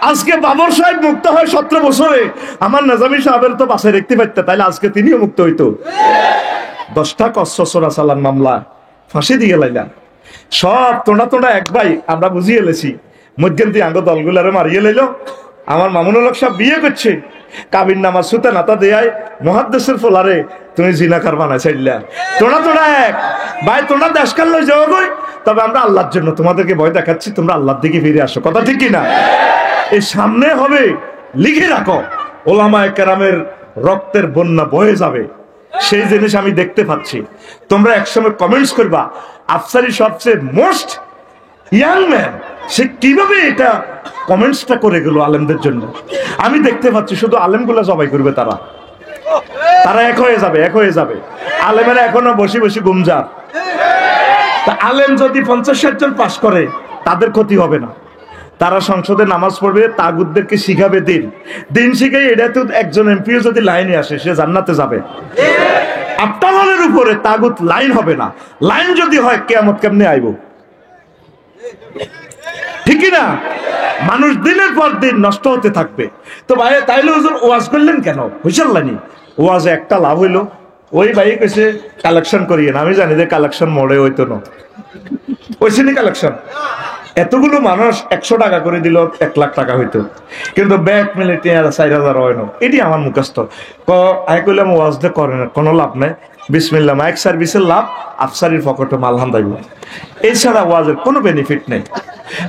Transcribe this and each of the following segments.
আজকে বাবর সাহেব মুক্ত হয় 17 বছরে, আমার নাজামি সাহেবের তো বাসায় দেখতে পাইতে, তাইলে আজকে তিনিও মুক্ত হইতো। 10টা কসরা চালান মামলা ফাঁসি দিয়ে লাইলা, সব তোড়া তোড়া এক ভাই আমরা বুঝিয়ে এলেছি, মধ্যন্তি আঙ্গ দলগুলারে মারিয়ে লাইল। আমার মামুনুল হক সাহেব বিয়ে করছে, কাবির নামা সুতা নাতা দেয় মহাদ্দেশের ফোলারে তুমি জিনাকার বানায় চাইলা। তোড়া তোড়া এক ভাই, তোমরা দেশকাল লই যাও গই, তবে আমরা আল্লাহর জন্য তোমাদেরকে ভয় দেখাচ্ছি, তোমরা আল্লাহর দিকে ফিরে আসো। কথা ঠিক কিনা? এই সামনে হবে, লিখে রাখো, ওলামায়ে কেরামের রক্তের বন্যা বয়ে যাবে, সেই জিনিস আমি দেখতে পাচ্ছি। তোমরা একসময় কমেন্টস করবা আফসারি সবচেয়ে মোস্ট ইয়াং ম্যান, সে কিভাবে এটা কমেন্টসটা করে গেল আলেমদের জন্য। আমি দেখতে পাচ্ছি শুধু আলেমগুলা জবাই করবে, তারা এক হয়ে যাবে, এক হয়ে যাবে। আলেমেরা এখনো বসে বসে গুমজার। তা আলেম যদি 50-60 জন পাশ করে তাদের ক্ষতি হবে না, তারা সংসদে নামাজ পড়বে, তাগুতদেরকে শিখাবে দিন, দিন শিখাই। এটা তো একজন এমপিও যদি লাইনে আসে সে জান্নাতে যাবে। আফটালের উপরে তাগুত লাইন হবে না, লাইন যদি হয় কিয়ামত কেমনে আইব? ঠিক না? মানুষ দিনের পর দিন নষ্ট হতে থাকবে। তো ভাই তাইলে হুজুর ওয়াজ করলেন কেন? হইসাল্লানি ওয়াজে একটা লাভ হইলো, ওই ভাই কেছে কালেকশন করিয়ে না। আমি জানি যে কালেকশন মোড়ে হইতো না, ওইসিনি কালেকশন। এতগুলো মানুষ 100 টাকা করে দিল 1 লাখ টাকা হইতো, কিন্তু ব্যাগ মিলে 4,000 হয় না। এটি আমার মুখস্থ। আমি কইলাম ওয়াজ দিয়ে করে না, কোনো লাভ নাই। বিসমিল্লাহ, মাইক সার্ভিসের লাভ, আফসারির পকেটে মাল হান্দাইব, এছাড়া ওয়াজের কোনো বেনিফিট নেই।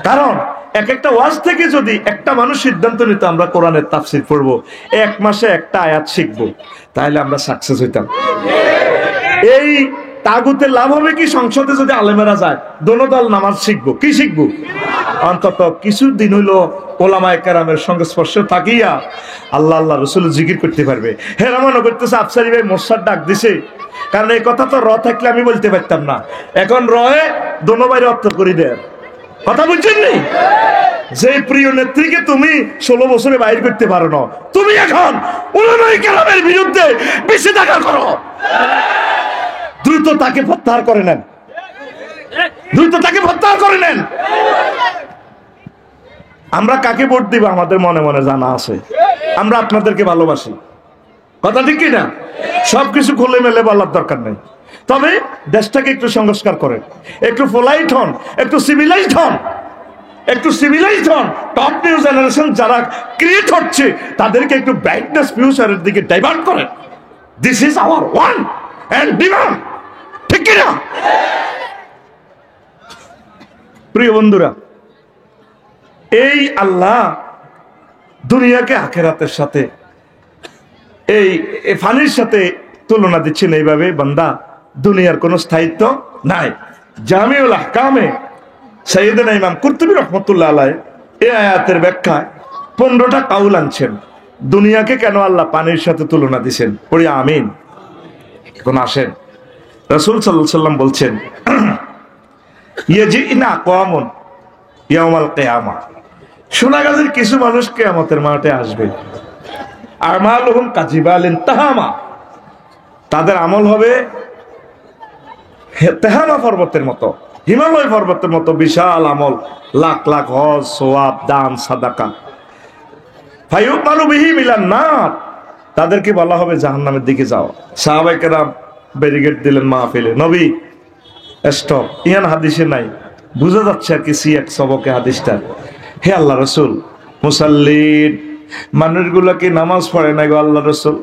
কারণ এক একটা ওয়াজ থেকে যদি একটা মানুষ সিদ্ধান্ত নিত আমরা কোরআনের তাফসীর পড়বো, 1 মাসে একটা আয়াত শিখবো, তাহলে আমরা সাকসেস হইতাম। এই তাগুতের লাভ হবে কি? সংসদে যদি আলেমেরা যায়, দোনো দল নামাজ শিখবো, কি শিখবো? অন্তত কিছুদিন হইলো ওলামায়ে কেরামের সংস্পর্শে থাকিয়া আল্লাহ আল্লাহ রসুল জিকির করতে পারবে। হেরা মনে করতেছে আফসারি ভাই মোর্শাদ ডাক দিছে, কারণ এই কথা তো থাকলে আমি বলতে পারতাম না। এখন রয়ে দোনো বাইরে অর্থ করে দেয়। কথা বুঝছেন নি? যে প্রিয় নেত্রীকে তুমি 16 বছরে বাইর করতে পারো না, তুমি এখন উলামায়ে কেরামের বিরুদ্ধে নিষেধাজ্ঞা করো। দ্রুত তাকে প্রত্যাহার করে নেন, দ্রুত তাকে প্রত্যাহার করে নেন। আমরা কাকে ভোট দিব আমাদের মনে মনে জানা আছে, আমরা আপনাদেরকে ভালোবাসি। কথা ঠিক কিনা? সবকিছু খুলে মেলে বলার দরকার নেই, তবে দেশটাকে একটু সংস্কার করেন, একটু পোলাইট হন, একটু সিভিলাইজড হন, একটু সিভিলাইজড হন। টপ নিউ জেনারেশন যারা ক্রিয়েট হচ্ছে তাদেরকে একটু ব্রাইটনেস ফিউচারের দিকে ডাইভার্ট করেন। This is our one and demand. ঠিক কিনা? প্রিয় বন্ধুরা, এই আল্লাহ দুনিয়াকে আখিরাতের সাথে, এই ফানির সাথে তুলনা দিচ্ছেন এইভাবে, বান্দা দুনিয়ার কোনো স্থায়িত্ব নাই। জামিউল আহকামে সাইয়েদনা ইমাম কুরতুবী রাহমাতুল্লাহ আলাইহি এই আয়াতের ব্যাখ্যায় 15টা কাউল আনছেন। দুনিয়াকে কেন আল্লাহ পানির সাথে তুলনা দিচ্ছেন, পড়ি আমিন। এখন আসেন, রাসূল সাল্লাল্লাহু আলাইহি ওয়াসাল্লাম বলছেন, ইয়াজিনা আকওয়ামুন ইয়াউমাল কিয়ামা, সোনাগাজীর কিছু মানুষ কিয়ামতের মাঠে আসবে। আমালুহুম কাজিবালিন তাহামা, তাদের আমল হবে তেহামা পর্বতের মতো, হিমালয় পর্বতের মতো বিশাল আমল, লাখ লাখ হজ, সওয়াব, দান, সাদাকা। ফায়ুমালু বিহি মিলান নার, তাদেরকে বলা হবে জাহান্নামের দিকে যাও। সাহাবায়ে কেরাম ব্যারিকেড দিলেন মাহফিলে, নবী স্টপ, ইয়ান হাদিসে নাই, বুঝা যাচ্ছে আর কি সিয়াক সবকে হাদিসটা। হে আল্লাহ রসুল, মুসাল্লিন মানুষগুলোকে নামাজ পড়ে না গো আল্লাহ রসুল।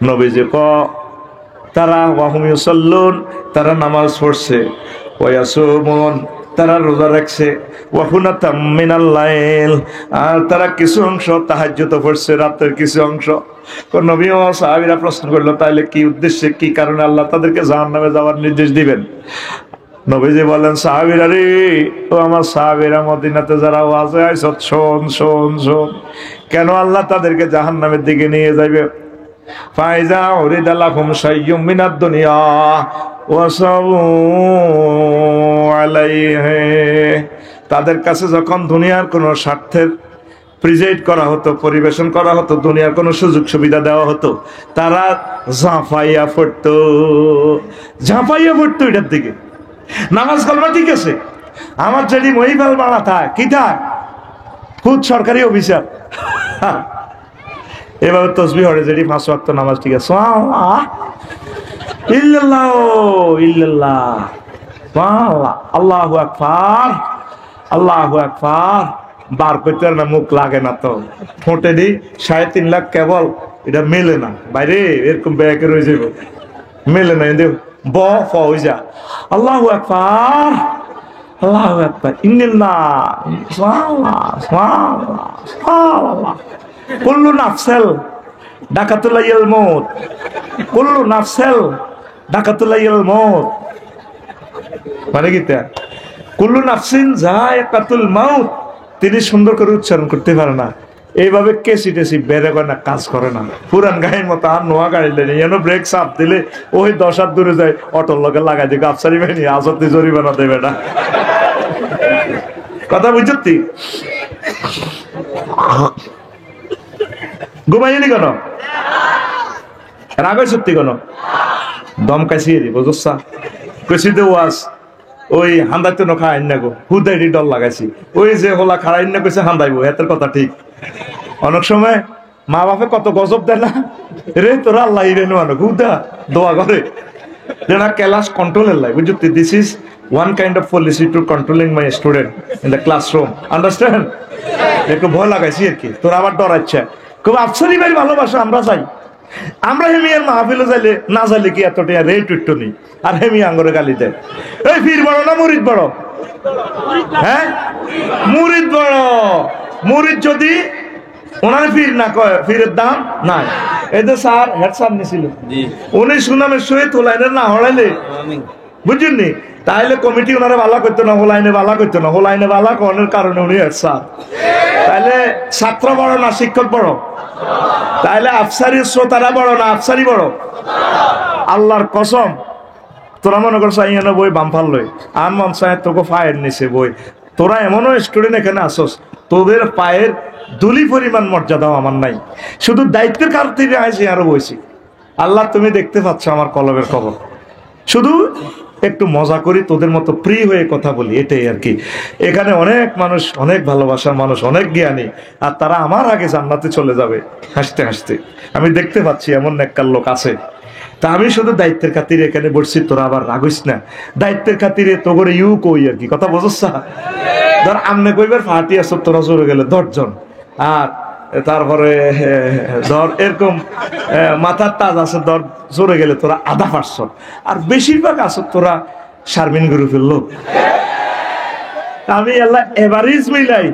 নবীজি তারা ওয়াহুম ইউসাল্লুন, তারা নামাজ পড়ছে, ওয়ায়াসুমুন, তারা রোজা রাখছে, ওয়াহুনাতাম মিনাল লাইল, আর তারা কিছু অংশ তাহাজ্জুদ পড়ছে, রাতের কিছু অংশ। নবী ও সাহাবীরা প্রশ্ন করলো, তাহলে কি উদ্দেশ্যে, কি কারণে আল্লাহ তাদেরকে জাহান্নামে যাওয়ার নির্দেশ দিবেন? নবীজি বলেন, সাহাবীরা রে, ও আমার সাহাবীরা, মদিনাতে যারা ওয়াজে আইছত, শোন শোন শোন, কেন আল্লাহ তাদেরকে জাহান্নামের দিকে নিয়ে যাবে। ফাইজা উরিদা লাহুম শাইয়্যুম মিনাদ দুনিয়া ওয়াসাউ আলাইহি, তাদের কাছে যখন দুনিয়ার কোন স্বার্থের প্রেজেন্ট করা হতো, পরিবেশন করা হতো, দুনিয়ার কোন সুযোগ সুবিধা দেওয়া হতো, তারা ঝাঁপাইয়া পড়তো, ঝাঁপাইয়া পড়তো এটার দিকে। নামাজ কালমা ঠিক আছে, আমার যদি মহিবাল বাড়া থাক কি থাক, খুদ সরকারি অফিসার এভাবে তসবিহ হরে যেটি 5 ওয়াক্ত নামাজ ঠিক আছে ইল্লাল্লাহ ইল্লাল্লাহ আল্লাহু আকবার আল্লাহু আকবার বার করতে না মুখ লাগে না তো ফোটে দি 3.5 লাখ কেবল এটা মেলে না বাইরে এরকম ব্যাকে রয়ে যাবে মেলে না এদের ব ফ হয়ে যা আল্লাহু আকবার আল্লাহু আকবার ইন্নাল্লাহ সুবহানাল্লাহ সুবহানাল্লাহ সুবহানাল্লাহ কুল্লু নাফসেল ডাকাতুল্লাহিল মউত কুল্লু নাফসেল ডাকাতুল্লাহিল মউত মানে কি তা কুল্লু নাফসিন যায়কাতুল মাউত তিনি সুন্দর করে উচ্চারণ করতে পারে না এইভাবে কেসি টেসি বেড়ে করে না কাজ করে না পুরান গাড়ির মতো আর নোয়া গাড়ি নেই যেন ব্রেক চাপ দিলে ওই 10 হাত দূরে যায় অটোর লগে লাগাই দিয়ে গাপসারি বাহিনী আজতে জরিমানা দেবে না কথা বুঝছি ঘুমাইনি কেন রাগ সত্যি কেন দমকাইছি বুঝছা কেসি দে ওয়াজ ওই হান্দাইতে ন খাই না গো হুদাইডি ডল লাগাইছি ওই যে হোলা খাড়াই না কইছে হান্দাইবো এতের কথা ঠিক অনেক সময় মা বাপে কত গজব দেয় না রে তোরা আল্লাহ ইরেন মানো হুদা দোয়া করে যেন ক্লাস কন্ট্রোলের লাই বুঝতে this is one kind of policy to controlling my student in the classroom understand একটু ভয় লাগাইছি আর কি তোরা আবার ডরাচ্ছে খুব আফসারি ভাই ভালোবাসা আমরা চাই আমরা হেমিয়ার মাহফিলে যাইলে না যাইলে কি এতটা রেট উঠতো নি আর হেমি আঙ্গরে গালি দেয় এই পীর বড় না মুরিদ বড় হ্যাঁ মুরিদ বড় মুরিদ যদি ওনার পীর না কয় পীরের দাম নাই এই যে স্যার হেড স্যার নিছিল উনি সুনামের সহিত হোলাইনের না হড়াইলে বুঝলেন তাইলে কমিটি ওনারা বালা করতো না হোলাইনে বালা করতো না হোলাইনে বালা করার কারণে উনি হেড স্যার তাইলে ছাত্র বড় না শিক্ষক বড় তাইলে আফসারি শ্রোতারা বড় না আফসারি বড় আল্লাহর কসম তোরা মনে করছ আইয়ানো বই বামফাল লই আর মন সাহেব তোকে ফায়ের নিছে বই তোরা এমনও স্টুডেন্ট এখানে আসস তোদের পায়ের দুলি পরিমাণ মর্যাদাও আমার নাই শুধু দায়িত্বের কারণে আইসি আরো বইছি আল্লাহ তুমি দেখতে পাচ্ছ আমার কলবের খবর শুধু একটু মজা করি তোদের মতো ফ্রি হয়ে কথা বলি এটাই আর কি এখানে অনেক মানুষ অনেক ভালোবাসার মানুষ অনেক জ্ঞানী আর তারা আমার আগে জান্নাতে চলে যাবে হাসতে হাসতে আমি দেখতে পাচ্ছি এমন নেককার লোক আছে তা আমি শুধু দায়িত্বের খাতিরে এখানে বসছি তোরা আবার রাগিস না দায়িত্বের খাতিরে তো করে ইউ কই আর কি কথা বুঝছ ধর আমনে কইবার ফাটি আস তোরা জোরে গেলে 10 জন আর তারপরে ধর এরকম মাথার তাজ আছে ধর জোরে গেলে তোরা 1/2 আর বেশিরভাগ আছে তোরা শারমিন গ্রুপের লোক আমি আল্লাহ এভারেজ মিলাই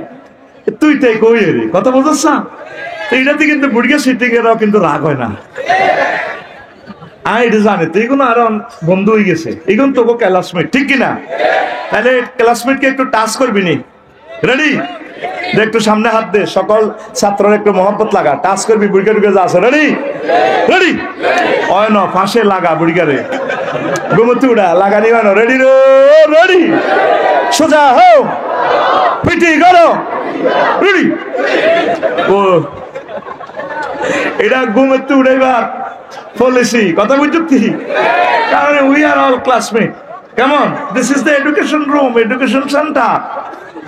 তুই তাই কই রে কথা বুঝছ তো এটাতে কিন্তু বুড়িয়া সিটিং এরাও কিন্তু রাগ হয় না এটা জানে তো এগুলো আরো বন্ধু হয়ে গেছে এগুলো তোকে ক্লাসমেট ঠিক কিনা তাহলে ক্লাসমেটকে একটু টাচ করবি নি রেডি একটু সামনে হাত দে সকল ছাত্ররা একটু মহব্বত লাগা টাচ করবি বুড়িকা ঢুকে যা আছে রেডি রেডি হয় না ফাঁসে লাগা বুড়িকারে ঘুমতি উড়া লাগানি বানো রেডি রে রেডি সোজা হো পিটি করো রেডি ও এটা ঘুমতি উড়াইবার পলিসি কথা বুঝছি কারণ উই আর অল ক্লাসমেট কেমন this is the education room education center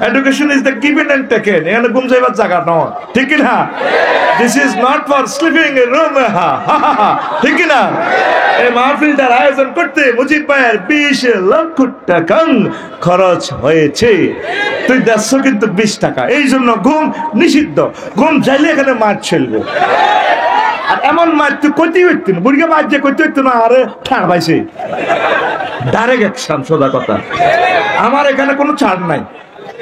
education is the given and taken এখানে ঘুম যাইবার জায়গা নয় ঠিক না this is not for sleeping a room ঠিক না এই মাহফিলটার আয়োজন করতে মুজিব ভাইয়ের 20 লক্ষ টাকা খরচ হয়েছে তুই দেখছো কিন্তু 20 টাকা এই জন্য ঘুম নিষিদ্ধ ঘুম চাইলে এখানে মাছ ছেলবো আর এমন মাছ তুই কইতে হইতো না বুড়িকে মাছ যে কইতে হইতো না আরে ঠাড় পাইছে ডাইরেক্ট অ্যাকশন সোজা কথা আমার এখানে কোনো ছাড় নাই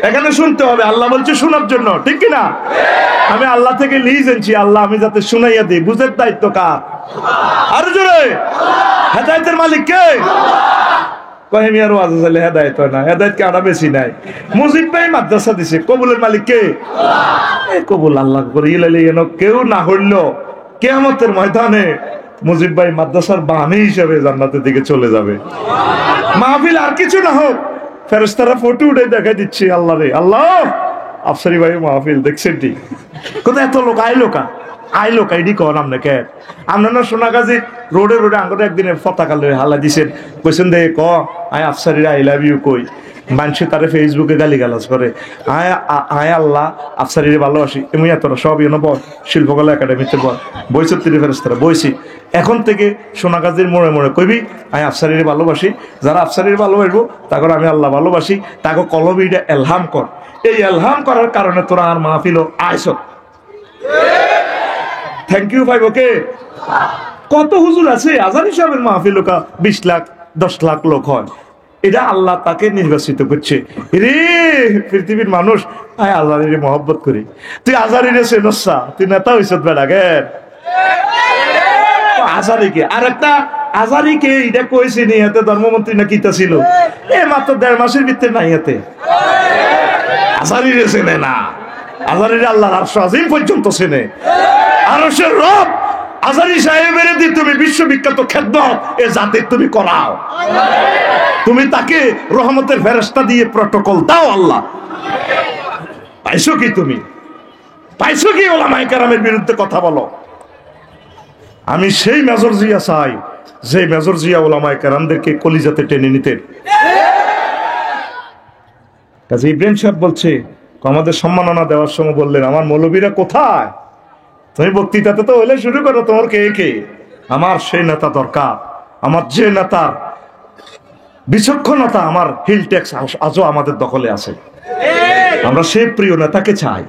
এখানে শুনতে হবে আল্লাহ বলছে শোনার জন্য ঠিক কিনা আমি আল্লাহ থেকে লিজ এনেছি আল্লাহ আমি যাতে শুনাইয়া দিই বুঝের দায়িত্ব কার আরো জোরে হেদায়েতের মালিক কে কহিমি আর ওয়াজ চাইলে হেদায়েত হয় না হেদায়েত কে আনা বেশি নাই মুজিব ভাই মাদ্রাসা দিছে কবুলের মালিক কে কবুল আল্লাহ করে ইলাইলে যেন কেউ না হইলো কিয়ামতের ময়দানে মুজিব ভাই মাদ্রাসার বাণী হিসেবে জান্নাতের দিকে চলে যাবে মাহফিল আর কিছু না হোক ফেরেশতারা ফটো উঠে দেখাই দিচ্ছে আল্লাহ রে আল্লাহ আফসারি ভাই মাহফিল দেখছেন ঠিক কোথায় এত লোক আইলো কাইডি কর আপনাকে আপনার না সোনাগাজী রোডে রোডে আঙ্গরে একদিনে পতাকা লয়ে হালা দিছেন কইছেন দে ক আই আফসারিরা আই লাভ ইউ কই মানুষে তারে ফেসবুকে গালিগালাজ করে, আয় আয় আল্লাহ আফসারিরে ভালোবাসি, এমনি তোরা সব শিল্পকলা একাডেমিতে বইছে 30 ফেরেশতারা বইছি। এখন থেকে সোনাগাজীর মোড়ে মোড়ে কইবি আয় আফসারিরে ভালোবাসি, যারা আফসারিরে ভালোবাসবো তাকে আমি আল্লাহ ভালোবাসি, তাকে কলবিটা এলহাম কর। এই এলহাম করার কারণে তোরা আর মাহফিল আইস। থ্যাংক ইউ ভাই। ওকে কত হুজুর আছে আজানি সাহেবের মাহফিল 20 লাখ 10 লাখ লোক হয়, এটা আল্লাহ তাকে নির্বাচিত করছে। রে পৃথিবীর মানুষ আয় আজারিরে মহব্বত করি, তুই আজারিরে চেনসা, তুই নেতা হইছ বেড়াগে আজারিকে। আর একটা আজারিকে এটা কইছে নি হাতে ধর্মমন্ত্রী না কিতা ছিল, এ মাত্র 1.5 মাসের ভিতরে নাই হাতে আজারিরে চেনে না। আজারিরে আল্লাহর আরশ আজিম পর্যন্ত চেনে। আরশের রব আজারি সাহেবের দিয়ে তুমি বিশ্ববিখ্যাত খেদমত এ জাতির তুমি করাও, তুমি তাকে রহমতের ফেরেশতা দিয়ে প্রটোকল দাও। আল্লাহ পাইছো কি? তুমি পাইছো কি? ওলামায়ে কেরামের বিরুদ্ধে কথা বলো। আমি সেই মেজর জিয়া চাই যে মেজর জিয়া ওলামায়ে কেরামদেরকে কলিজাতে টেনে নিতেন। কাজী ইব্রাহিম সাহেব বলছে, আমাদের সম্মাননা দেওয়ার সময় বললেন, আমার মৌলবীরা কোথায়? তুমি বক্তৃতাতে তো হইলে শুরু করো, তোমার কে কে? আমার সেই নেতা দরকার, আমার যে নেতার বিচক্ষণতা, আমার হিল ট্যাক্স আজও আমাদের দখলে আছে। আমরা সেই প্রিয় নেতাকে চাই।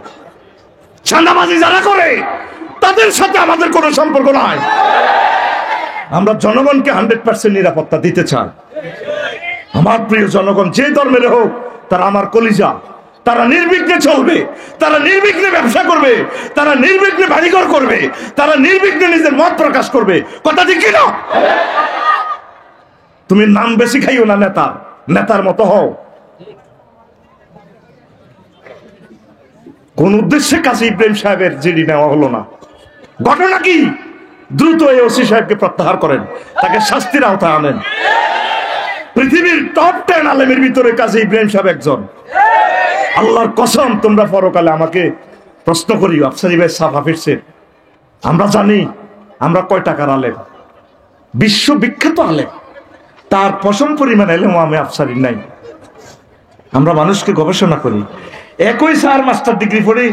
চাঁদাবাজি যারা করে তাদের সাথে আমাদের কোনো সম্পর্ক নাই। আমরা জনগণকে 100% নিরাপত্তা দিতে চাই। আমার প্রিয় জনগণ যে ধর্মের হোক, তারা আমার কলিজা, তারা নির্বিঘ্নে চলবে, তারা নির্বিঘ্নে ব্যবসা করবে, তারা নির্বিঘ্নে বাড়িঘর করবে, তারা নির্বিঘ্নে নিজের মত প্রকাশ করবে। কথা ঠিক কিনা? তুমি নাম বেশি খাইও না, নেতার মতো হও। কোন উদ্দেশ্যে কাজী ইব্রাহিম সাহেবের জিডি নেওয়া হলো না? ঘটনা কি? দ্রুত এই ওসি সাহেবকে প্রত্যাহার করেন, তাকে শাস্তির আওতায় আনেন। পৃথিবীর টপ 10 আলেমের ভিতরে কাজী ইব্রাহিম সাহেব একজন। আল্লাহর কসম, তোমরা পরকালে আমাকে প্রশ্ন করিও, আফসারি ভাই সাফা ফিরছে। আমরা জানি আমরা কয় টাকার আলেম, বিশ্ববিখ্যাত আলেম, তার পশম পরিমাণ এলেম আমি আফসারির নাই। আমরা মানুষকে গবেষণা করি। একই স্যার মাস্টার ডিগ্রি পড়ে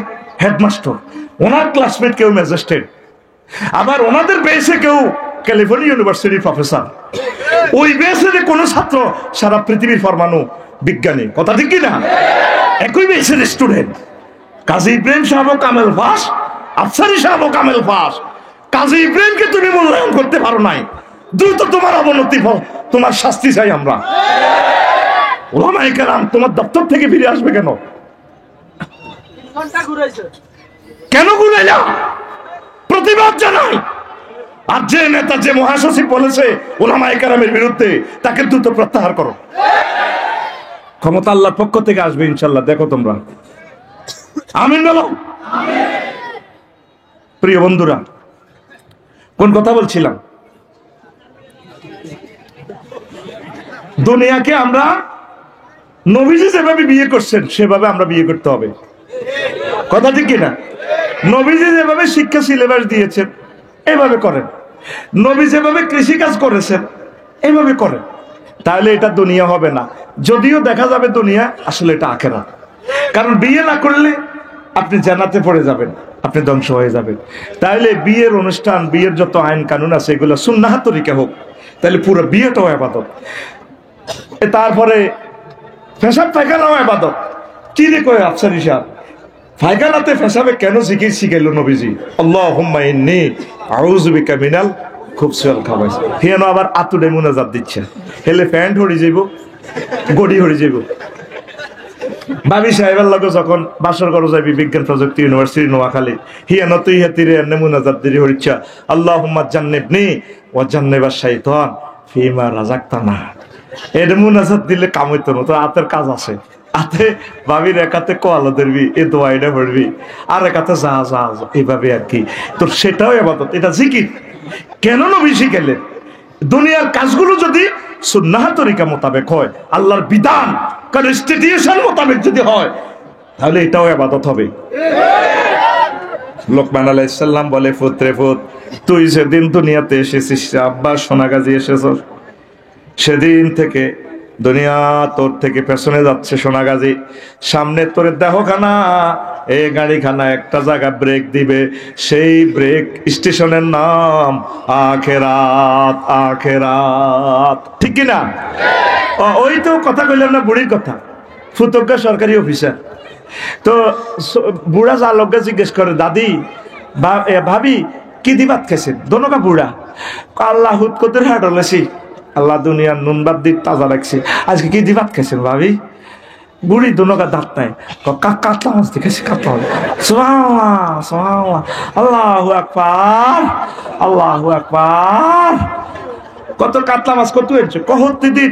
হেডমাস্টার, ওনার ক্লাসমেট কেউ ম্যাজিস্ট্রেট, আবার ওনাদের বেসে কেউ ক্যালিফোর্নিয়া ইউনিভার্সিটির প্রফেসর। ওই বেসে কোন ছাত্র সারা পৃথিবীর পরমাণু বিজ্ঞানী। কথা ঠিক কিনা? একই বেসের স্টুডেন্ট। কাজী ইব্রাহিম সাহেব কামেল ফাস, আফসারি সাহেব কামেল ফাস। কাজী ইব্রাহিমকে তুমি মূল্যায়ন করতে পারো নাই, দ্রুত তোমার অবনতি, তোমার শাস্তি চাই আমরা। ওলামায়ে কেরাম তোমার দপ্তর থেকে ফিরে আসবে কেন? কেন ঘুরাইলা? প্রতিবাদ জানাই। আর যে নেতা, যে মহাসচিব বলেছে ওলামায়ে কেরামের বিরুদ্ধে, তাকে দ্রুত প্রত্যাহার করো। ক্ষমতা আল্লাহর পক্ষ থেকে আসবে ইনশাল্লাহ, দেখো তোমরা। আমিন বলো। প্রিয় বন্ধুরা, কোন কথা বলছিলাম? দুনিয়াকে আমরা নবীজি যেভাবে বিয়ে করছেন সেভাবে আমরা বিয়ে করতে হবে। কথা ঠিক কিনা? নবীজি যেভাবে শিক্ষা সিলেবাস দিয়েছেন এইভাবে করেন, নবী যেভাবে কৃষিকাজ করেছেন এইভাবে করেন, তাহলে এটা দুনিয়া হবে না। যদিও দেখা যাবে দুনিয়া, আসলে এটা আখিরাত। কারণ বিয়ে না করলে আপনি জান্নাতে পড়ে যাবেন, আপনি ধ্বংস হয়ে যাবেন। তাহলে বিয়ের অনুষ্ঠান, বিয়ের যত আইন কানুন আছে এগুলো সুন্নাহ তরিকা হোক, তাহলে পুরো বিয়েটাও ইবাদত। তারপরে পেশাব পায়খানাও ইবাদত। কি রে কয় আফসারি সাহেব, পায়খানাতে পেশাবে কেন শিখাইল নবীজি? আল্লাহুম্মা ইন্নী আউযু বিকা মিনাল খুবসি ওয়াল খাবাইস। হেন আবার আতুডে মুনাজাত দিচ্ছে, হেলে প্যান্ট হড়ি যাইব, গড়ি হড়ি যাইব। বাবি সাহেবের লগে যখন বাসর করো যাবি বিজ্ঞান প্রযুক্তি ইউনিভার্সিটি নোয়াখালী, হিয়া নতুই হাতিরে এনে মুনাজাত দিরি হরিচ্ছা, আল্লাহুম্মা জান্নিবনি ওয়া জান্নিবাশ শাইতান ফিমা রাযাকতানা। এর মুনাজাত দিলে কাম হইতো না, তো হাতের কাজ আছে। হাতে ভাবির একাতে কোয়ালো ধরবি, এ দোয়াইটা পড়বি, আর একাতে যা যা এইভাবে আর কি। তো সেটাও ইবাদত, এটা জিকির। কেন নবী শিখাইলেন? দুনিয়ার কাজগুলো যদি সুন্নাহ তরিকা মোতাবেক হয়, আল্লাহর বিধান কনস্টিটিউশন মোতাবেক যদি হয়, তাহলে এটাও ইবাদত হবে। লোকমান আলাইহিস সালাম বলে, পুত্রে পুত, তুই যেদিন দুনিয়াতে এসেছিস, আব্বা সোনাগাজী এসেছ, সেদিন থেকে দুনিয়া তোর থেকে পেছনে যাচ্ছে সোনাগাজী, সামনে তোর দেহখানা, এই গাড়িখানা একটা জায়গা ব্রেক দিবে, সেই ব্রেক স্টেশনের নাম আখেরাত। আখেরাত, ঠিক কিনা? ওই তো কথা কইলাম না, বুড়ির কথা, ফুতজ্ঞা সরকারি অফিসার। তো বুড়া যা লোককে জিজ্ঞেস করে, দাদি ভাবি কি দি ভাত খাইছেন? দোনোকা বুড়া আল্লাহ হুদ কদের হাট হলেছি, আল্লাহ দুনিয়ার নুন বাদ দি তাজা রাখছি, আজকে কি দি ভাত খাইছেন ভাবি? বুড়ি দোনোকা দাঁত নাই, কাতলা মাছ দি খাইছি, কাতলা মাছ। সুবহানাল্লাহ, সুবহানাল্লাহ, আল্লাহু আকবার, আল্লাহু আকবার। কত কাতলা মাছ কত হয়েছে? কহত দিদি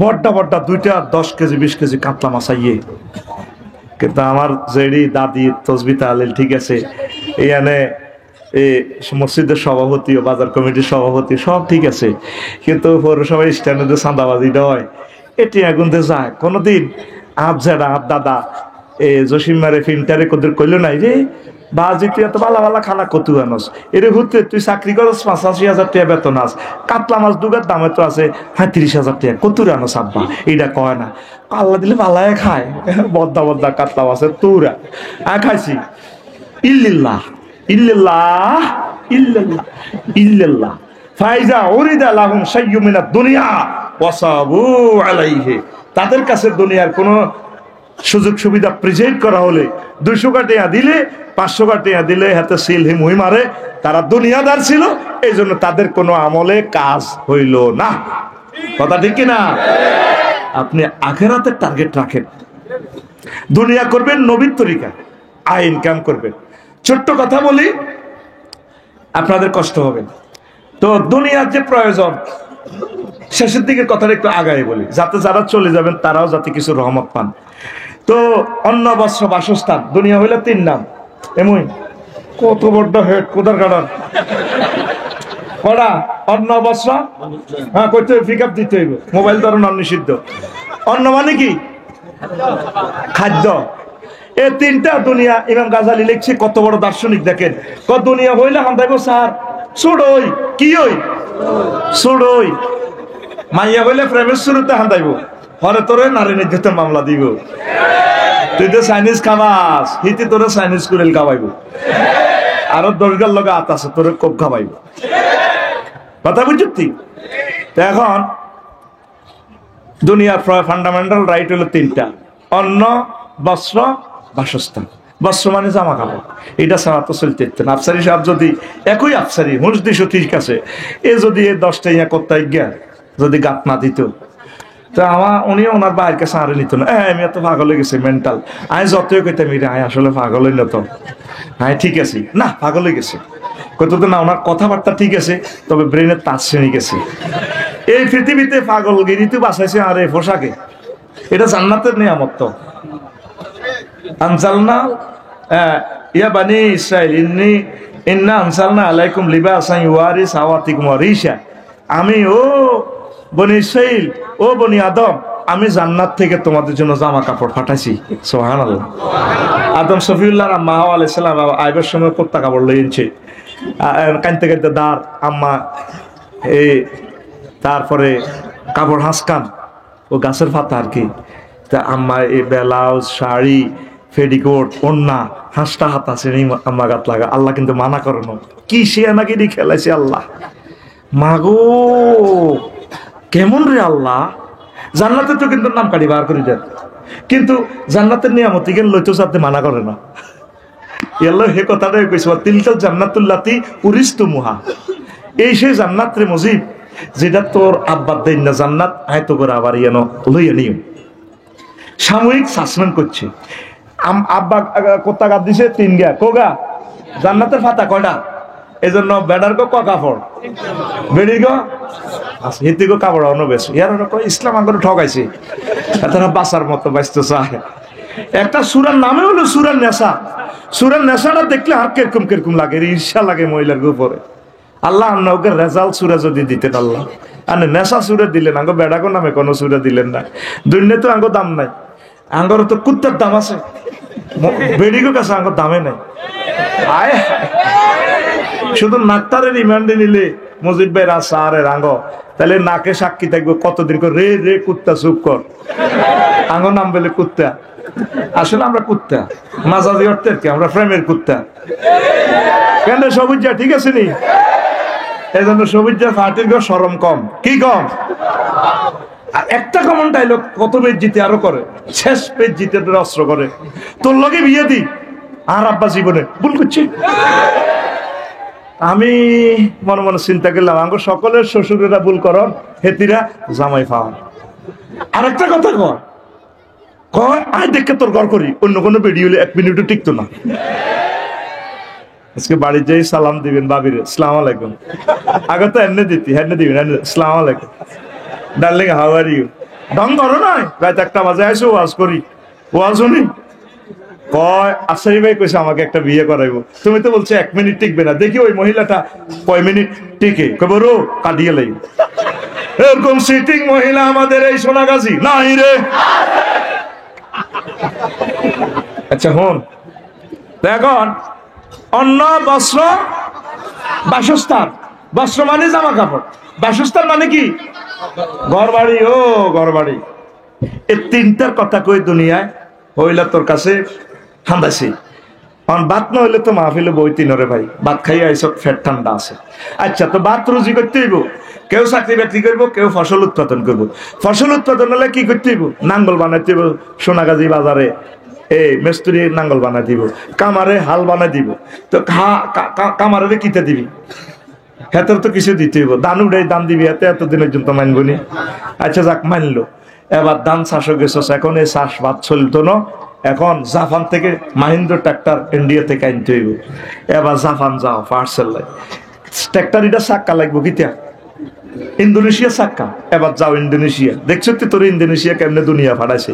বড্ডা বড্ডা 2টা 10 কেজি 20 কেজি কাতলা মাছ আইয়ে। কিন্তু আমার জেডি দাদি তসবি তাহলিল ঠিক আছে, এখানে এই মসজিদের সভাপতি ও বাজার কমিটির সভাপতি সব ঠিক আছে, কিন্তু পৌরসভার স্ট্যান্ডে চাঁদাবাজিটা হয়, এটি আগুনতে যায়। কোনোদিন আবজারা আব দাদা জসিম মারে ফিল্টারে কোদের কইল নাই রে, বাজি তুই এত বালা বালা খানা কতু আনস, এরে ঘুরতে তুই চাকরি করস 85,000 টাকা বেতন আস, কাতলা মাছ দুগার দামে তো আছে 35,000 টাকা, কতুর আনস আব্বা? এটা কয় না, আল্লাহ দিলে বালায় খায়, বদ্দা বদ্দা কাতলা মাছের তুরা খাইছি। ইল্লিল্লাহ ইল্লিল্লাহ ইল্লিল্লাহ ইল্লিল্লাহ ফাইজা উরিদা লাহুম শাইয়্যুম মিনাদ দুনিয়া ওয়াসাবু আলাইহি। তাদের কাছে দুনিয়ার কোন সুযোগ সুবিধা প্রেজেন্ট করা হলে 200 টাকা দিলে 500 টাকা দিলে হাতে সিল হিমুই মারে, তারা দুনিয়াদার ছিল, এই জন্য তাদের কোনো আমলে কাজ হইল না। কথা ঠিক কিনা? আপনি আখেরাতের টার্গেট রাখেন, দুনিয়া করবেন নবীর তরিকা, আয় ইনকাম করবেন। ছোট্ট কথা বলি, আপনাদের কষ্ট হবে। তো দুনিয়ার যে প্রয়োজন, শেষের দিকের কথাটা একটু আগায় বলি, যাতে যারা চলে যাবেন তারাও যাতে কিছু রহমত পান। তো অন্ন বস্ত্র বাসস্থান, দুনিয়া হইলে 3 নাম। এমন কত বড় হেড কোদার গার্ডন কড়া, অন্ন বস্ত্র, হ্যাঁ কইতে পিক আপ দিতে হইব, মোবাইল ধরুন নিষিদ্ধ। অন্ন মানে কি? খাদ্য। এই 3টা দুনিয়া। ইমাম গাজালি লিখছে, কত বড় দার্শনিক দেখেন, কত দুনিয়া হইলে হান্দাইব স্যার সুড়ই, কি ওই সুড়ই, মাইয়া হইলে প্রেমের শুরুতে হান্দাইব, পরে তোরে নারী নির্যাতন মামলা দিব, তুই তো চাইনিজ খাবাস, হিতি তোরে চাইনিজ কুড়েল খাওয়াইব, আরো দরগার লগে আত আছে, তোরে কোপ খাওয়াইব। কথা বুঝছি? এখন দুনিয়ার ফান্ডামেন্টাল রাইট হলো 3টা, অন্ন বস্ত্র বাসস্থান। বস্ত্র মানে জামা কাপড়, এটা ছাড়া তো চলতে না। আফসারি সাহেব যদি একই আফসারি মুসদিস ঠিক আছে, এ যদি 10টা ইয়া করতে গিয়া যদি গাত না দিত, তো উনিও ওনার বাইরের কাছে আরে নিত না, আমি এত পাগল হয়ে গেছি মেন্টাল, আমি যতই কইতাম আমি আসলে পাগল হইল তো, হ্যাঁ ঠিক আছে না পাগল হয়ে গেছে, কত তো না, ওনার কথাবার্তা ঠিক আছে, তবে ব্রেনের তার শ্রেণী গেছে। এই পৃথিবীতে পাগলগিরিতে বাঁচাইছে আর এই পোশাকে, এটা জান্নাতের নিয়ামত। তো আনসালনা ইয়া বানি ইসরাইল ইন্না আনসালনা আলাইকুম লিবাসান ইউয়ারি সাওয়াতিকুম ওয়া রিশা, আমি ও বনি ইসরাইল, ও বনি আদম, আমি জান্নাত থেকে তোমাদের জন্য জামা কাপড় পাঠাইছি। সুবহানাল্লাহ। আদম শফিউল্লাহ আম্মা হাওয়া আলাইহিস সালাম আইবার সময় কুত্তা কাপড় লইছে, কানতে কানতে দাঁড় আম্মা, এই তারপরে কাপড় হাসকান, ও গাছের পাতা আর কি, তা আম্মা এই ব্লাউজ শাড়ি ফেডিকোট ওন্না হাঁসটা হাত আছে আম্মা গাত লাগা, আল্লাহ কিন্তু মানা করানো, কি সে নাকি খেলাইছে আল্লাহ। মাগো কেমন রে আল্লাহ, জান্নাতে তো কিন্তু নাম কাটি বার করে দেন, কিন্তু জান্নাতের নিয়ামত গেল লইতো সাথে মানা করে না। আল্লাহ হে কথাটাই কইছে, তিলকাল জান্নাতুল্লাতি উরিস্তুমুহা, এই সেই জান্নাত রে মুজিব, যেটা তোর আব্বার দেন না জান্নাত, আয় তো করে আবার ইয়ানো লইয়া নিও। সাময়িক সাসপেন্ড করছে, আব্বা কোত্তা গাদ দিছে 3 গা, কোগা জান্নাতের ফাতা কয়টা, এই জন্য বেড়ার গো কাপড়, বেড়ির গো হিতি গো কাপড় অন্য বেশ, ইয়ার ইসলাম আগে ঠকাইছে, তারা বাঁচার মতো বাঁচতে চায়। একটা সুরার নামে হলো সুরার নেশা, সুরার নেশাটা দেখলে আর কিরকম কিরকম লাগে, ঈর্ষা লাগে মহিলার উপরে। আল্লাহ ওকে রেজাল্ট সুরা যদি দিতেন, আল্লাহ আর নেশা সুরে দিলেন, আঙ্গো বেড়াগো নামে কোনো সুরে দিলেন না। দুনিয়া তো আঙ্গো দাম নাই, আঙ্গর তো কুত্তার দাম আছে, বেড়িগো কাছে আঙ্গর দামে নাই। আয় শুধু নাক্তারের রিমান্ডে নিলে মুজিব ভাই রাসা আরে রাঙ্গ তাহলে নাকে সাক্ষী থাকবে কতদিন করে রে রে কুত্তা চুপ কর আঙ্গ নাম বলে কুত্তা আসলে আমরা কুত্তা মাজাজি অর্থের কি আমরা প্রেমের কুত্তা কেন সবুজ যা ঠিক আছে নি এই জন্য সবুজ যা পার্টির শরম কম কি কম আর একটা কমন ডায়লগ কত পেজ জিতে আরো করে শেষ পেজ জিতে অস্ত্র করে তোর লগে বিয়ে দি আর আব্বা জীবনে ভুল করছি আমি মনে মনে চিন্তা করলাম আমার সকলের শ্বশুরেরা ভুল করন হেতিরা জামাই পাওয়ান আরেকটা কথা কয় আয় দেখে তোর ঘর করি অন্য কোনো ভিডিও 1 মিনিটও টিকতো না আজকে বাড়ি যাই সালাম দিবেন বাবিরে সালাম আলাইকুম আগে তো এনে দিতি হেনে দিবেন সালাম আলাইকুম ডার্লিং হাউ আর ইউ ঢং করো নয় রাত 1টা বাজে আসো ওয়াজ করি ওয়াজ শুনি কয় আশারি ভাই কইছে আমাকে একটা বিয়ে করাইবো তুমি তো বলছো 1 মিনিট টিকবে না দেখি ওই মহিলাটা কয় মিনিট টিকে কই বড় কাটিয়ে লাই এরকম সিটিং মহিলা আমাদের এই সোনাগাজী নাই রে আচ্ছা হন এখন অন্ন বস্ত্র বাসস্থান বস্ত্র মানে জামা কাপড় বাসস্থান মানে কি ঘর বাড়ি ও ঘর বাড়ি এই তিনটার কথা কই দুনিয়ায় হইলা তোর কাছে হান্দাসি ভাত না হইলে তো মাহফিলে বই তিনরে ভাই ভাত খাইয়া এইসব ফেট ঠান্ডা আছে আচ্ছা তো ভাত রুজি করতে হইব কেউ চাকরি বাকরি করবো কেউ ফসল উৎপাদন করবো ফসল উৎপাদন হলে কি করতে হইব নাঙ্গল বানাইতে হইব সোনাগাজী বাজারে এই মিস্ত্রি নাঙ্গল বানাই দিব কামারে হাল বানাই দিব তো কামারে কিতে দিবি হেতর তো কিছু দিতে হইব দান উড়াই দান দিবি এত এতদিনের জন্য মানবো নি আচ্ছা যাক মানলো এবার ধান চাষও গেছস এখন এই চাষ বাদ চলতো না এখন জাপান থেকে মাহিন্দ্র ট্রাক্টর ইন্ডিয়া থেকে আনতে হইব এবার জাপান যাও পার্সেল লাই ট্রাক্টর এটা চাক্কা লাগবো কিতা ইন্দোনেশিয়া চাক্কা এবার যাও ইন্দোনেশিয়া দেখছো তো তোর ইন্দোনেশিয়া কেমনে দুনিয়া ফাটাইছে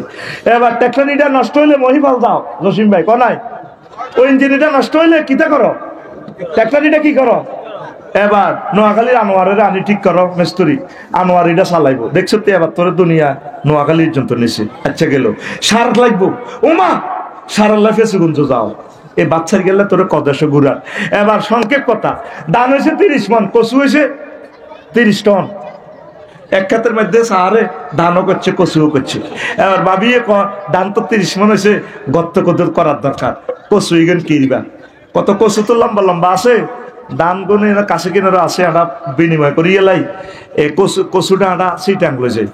এবার ট্রাক্টর এটা নষ্ট হইলে মহিপাল যাও জসিম ভাই কনাই ওই ইঞ্জিন এটা নষ্ট হইলে কিতা করো ট্রাক্টর এটা কি করো এবার নোয়াখালীর আনোয়ারের আনি ঠিক করো মিস্ত্রি আনোয়ার এটা চালাইবো দেখছো তো এবার তোর দুনিয়া নোয়াখালীর জন্য নিছে আচ্ছা গেল সার লাগবো ওমা সারার লাফে সুগঞ্জ যাও এই বাচ্চার গেলে তোর কদেশে ঘুরার এবার সংক্ষেপ কথা ধান হয়েছে 30 মন কচু হয়েছে 30 টন এক খাতের মধ্যে সাহারে ধানও করছে কচুও করছে এবার ভাবিয়ে ধান তো 30 মন হয়েছে গত্ত কদর করার দরকার কচু ইগেন কিনবা কত কচু তো লম্বা লম্বা আছে দান গুনে কাছে কিনারও আছে আটা বিনিময় করিয়ে লাই এই কচুটা আটা সিটাং লয়ে যায়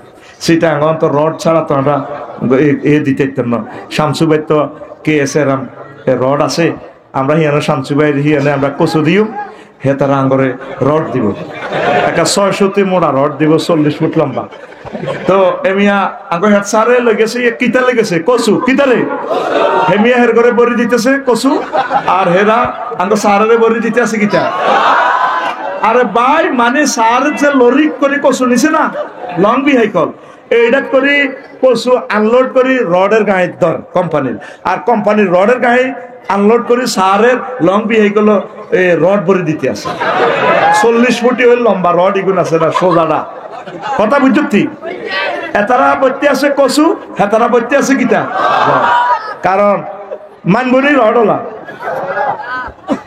সিটাং তো রড ছাড়া তো আটা এ দিতে না শামসু ভাই তো কে এসে রড আছে আমরা হিয়ানো শামসু ভাই হিয়ানে আমরা কচু দিও হে তারা আঙ্গরে রড দিব একটা 600 মোড়া রড দিব 40 ফুট লম্বা তো এমিয়া আঙ্গ হেড সারে লেগেছে কিতা লেগেছে কচু কিতালে হেমিয়া হের করে বড়ি দিতেছে কচু আর হেরা আঙ্গ সারে বড়ি দিতে আছে কিতা আরে ভাই মানে সার যে লরি করে কচু নিছে না লং বিহাইকল এইটা করি কচু আনলোড করি রডের গায়ে ধর কোম্পানির আর কোম্পানির রডের গায়ে আনলোড করি সারের লং বিহাইকল রড ভরে দিতে আছে 40 ফুটি হইল লম্বা রড ইগুন আছে না সোজাটা কথা বুঝছো ঠিক এতারা বইতে আছে কচু হেতারা বইতে আছে কিতা কারণ মানবনি রড ওলা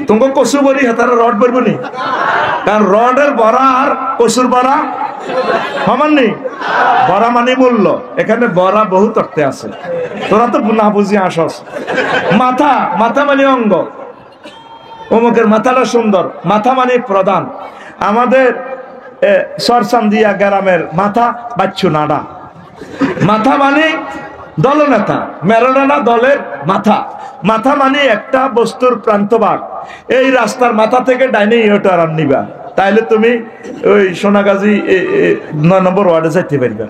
তোমাকে কচু বলি হেতারা রড বলবো নি কারণ রডের বড়া আর কচুর বড়া সমান নেই বড়া মানে মূল্য এখানে বড়া বহুত অর্থে আছে তোরা তো না বুঝি আসস মাথা মাথা মানে অঙ্গ অমুকের মাথাটা সুন্দর মাথা মানে প্রধান আমাদের সরসান্দিয়া গ্রামের মাথা বাচ্চু নাড়া মাথা মানে দলনেতা মেরোনানা দলের মাথা মাথা মানে একটা বস্তুর প্রান্তভাগ এই রাস্তার মাথা থেকে ডাইনে ইয়োটার নিবা তাইলে তুমি ওই সোনাগাজী 9 নম্বর ওয়ার্ডে যাইতে পারবে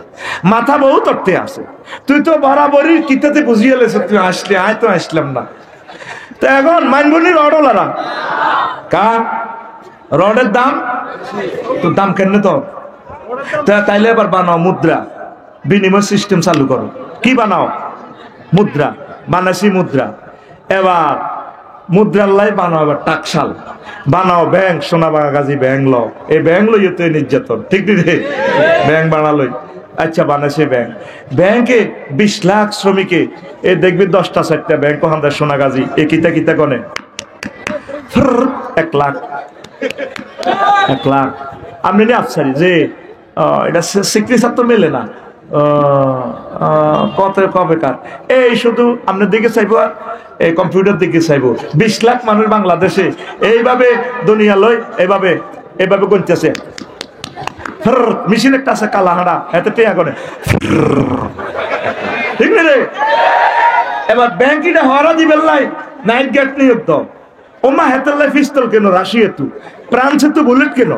মাথা বহুত অর্থে আছে তুই তো বরাবরই কিতাতে বুঝিয়ে লেছ তুই আসলে আয় তো আসলাম না তো এখন মানবনি রডওয়ালারা কার রডের দাম তো দাম কেন তো তাইলে এবার বানাও মুদ্রা বিনিময় সিস্টেম চালু করো কি বানাও মুদ্রা বানাসি মুদ্রা এবার মুদ্রার লাই বানাও এবার টাকশাল বানাও ব্যাংক সোনাবাগাজী ব্যাংক ল এই ব্যাংক লই তো নির্যাতন ঠিক রে ব্যাংক বানালই আচ্ছা বানাসি ব্যাংক ব্যাংকে 20 লাখ শ্রমিকে এ দেখবি 10টা 4টা ব্যাংক হান্দার সোনাগাজী এ কিতা কিতা গনে 1 লাখ 1 লাখ আপনি নি আফসারি যে এটা সিক্রি ছাত্র মেলে না কত কবেকার এই শুধু আপনার দিকে চাইবো এই কম্পিউটার দিকে চাইবো 20 লাখ মানুষ বাংলাদেশে এইভাবে দুনিয়া লই এইভাবে এইভাবে গুনতেছে মেশিন একটা আছে কালাহাড়া এতে টেয়া করে ঠিক না রে এবার ব্যাংকিটা হওয়ারা দিবেন লাই নাইট গেট নিয়োগ দাও ওমা হেতের লাই পিস্তল কেন রাশিয়া তু ফ্রান্সে তো বুলেট কেন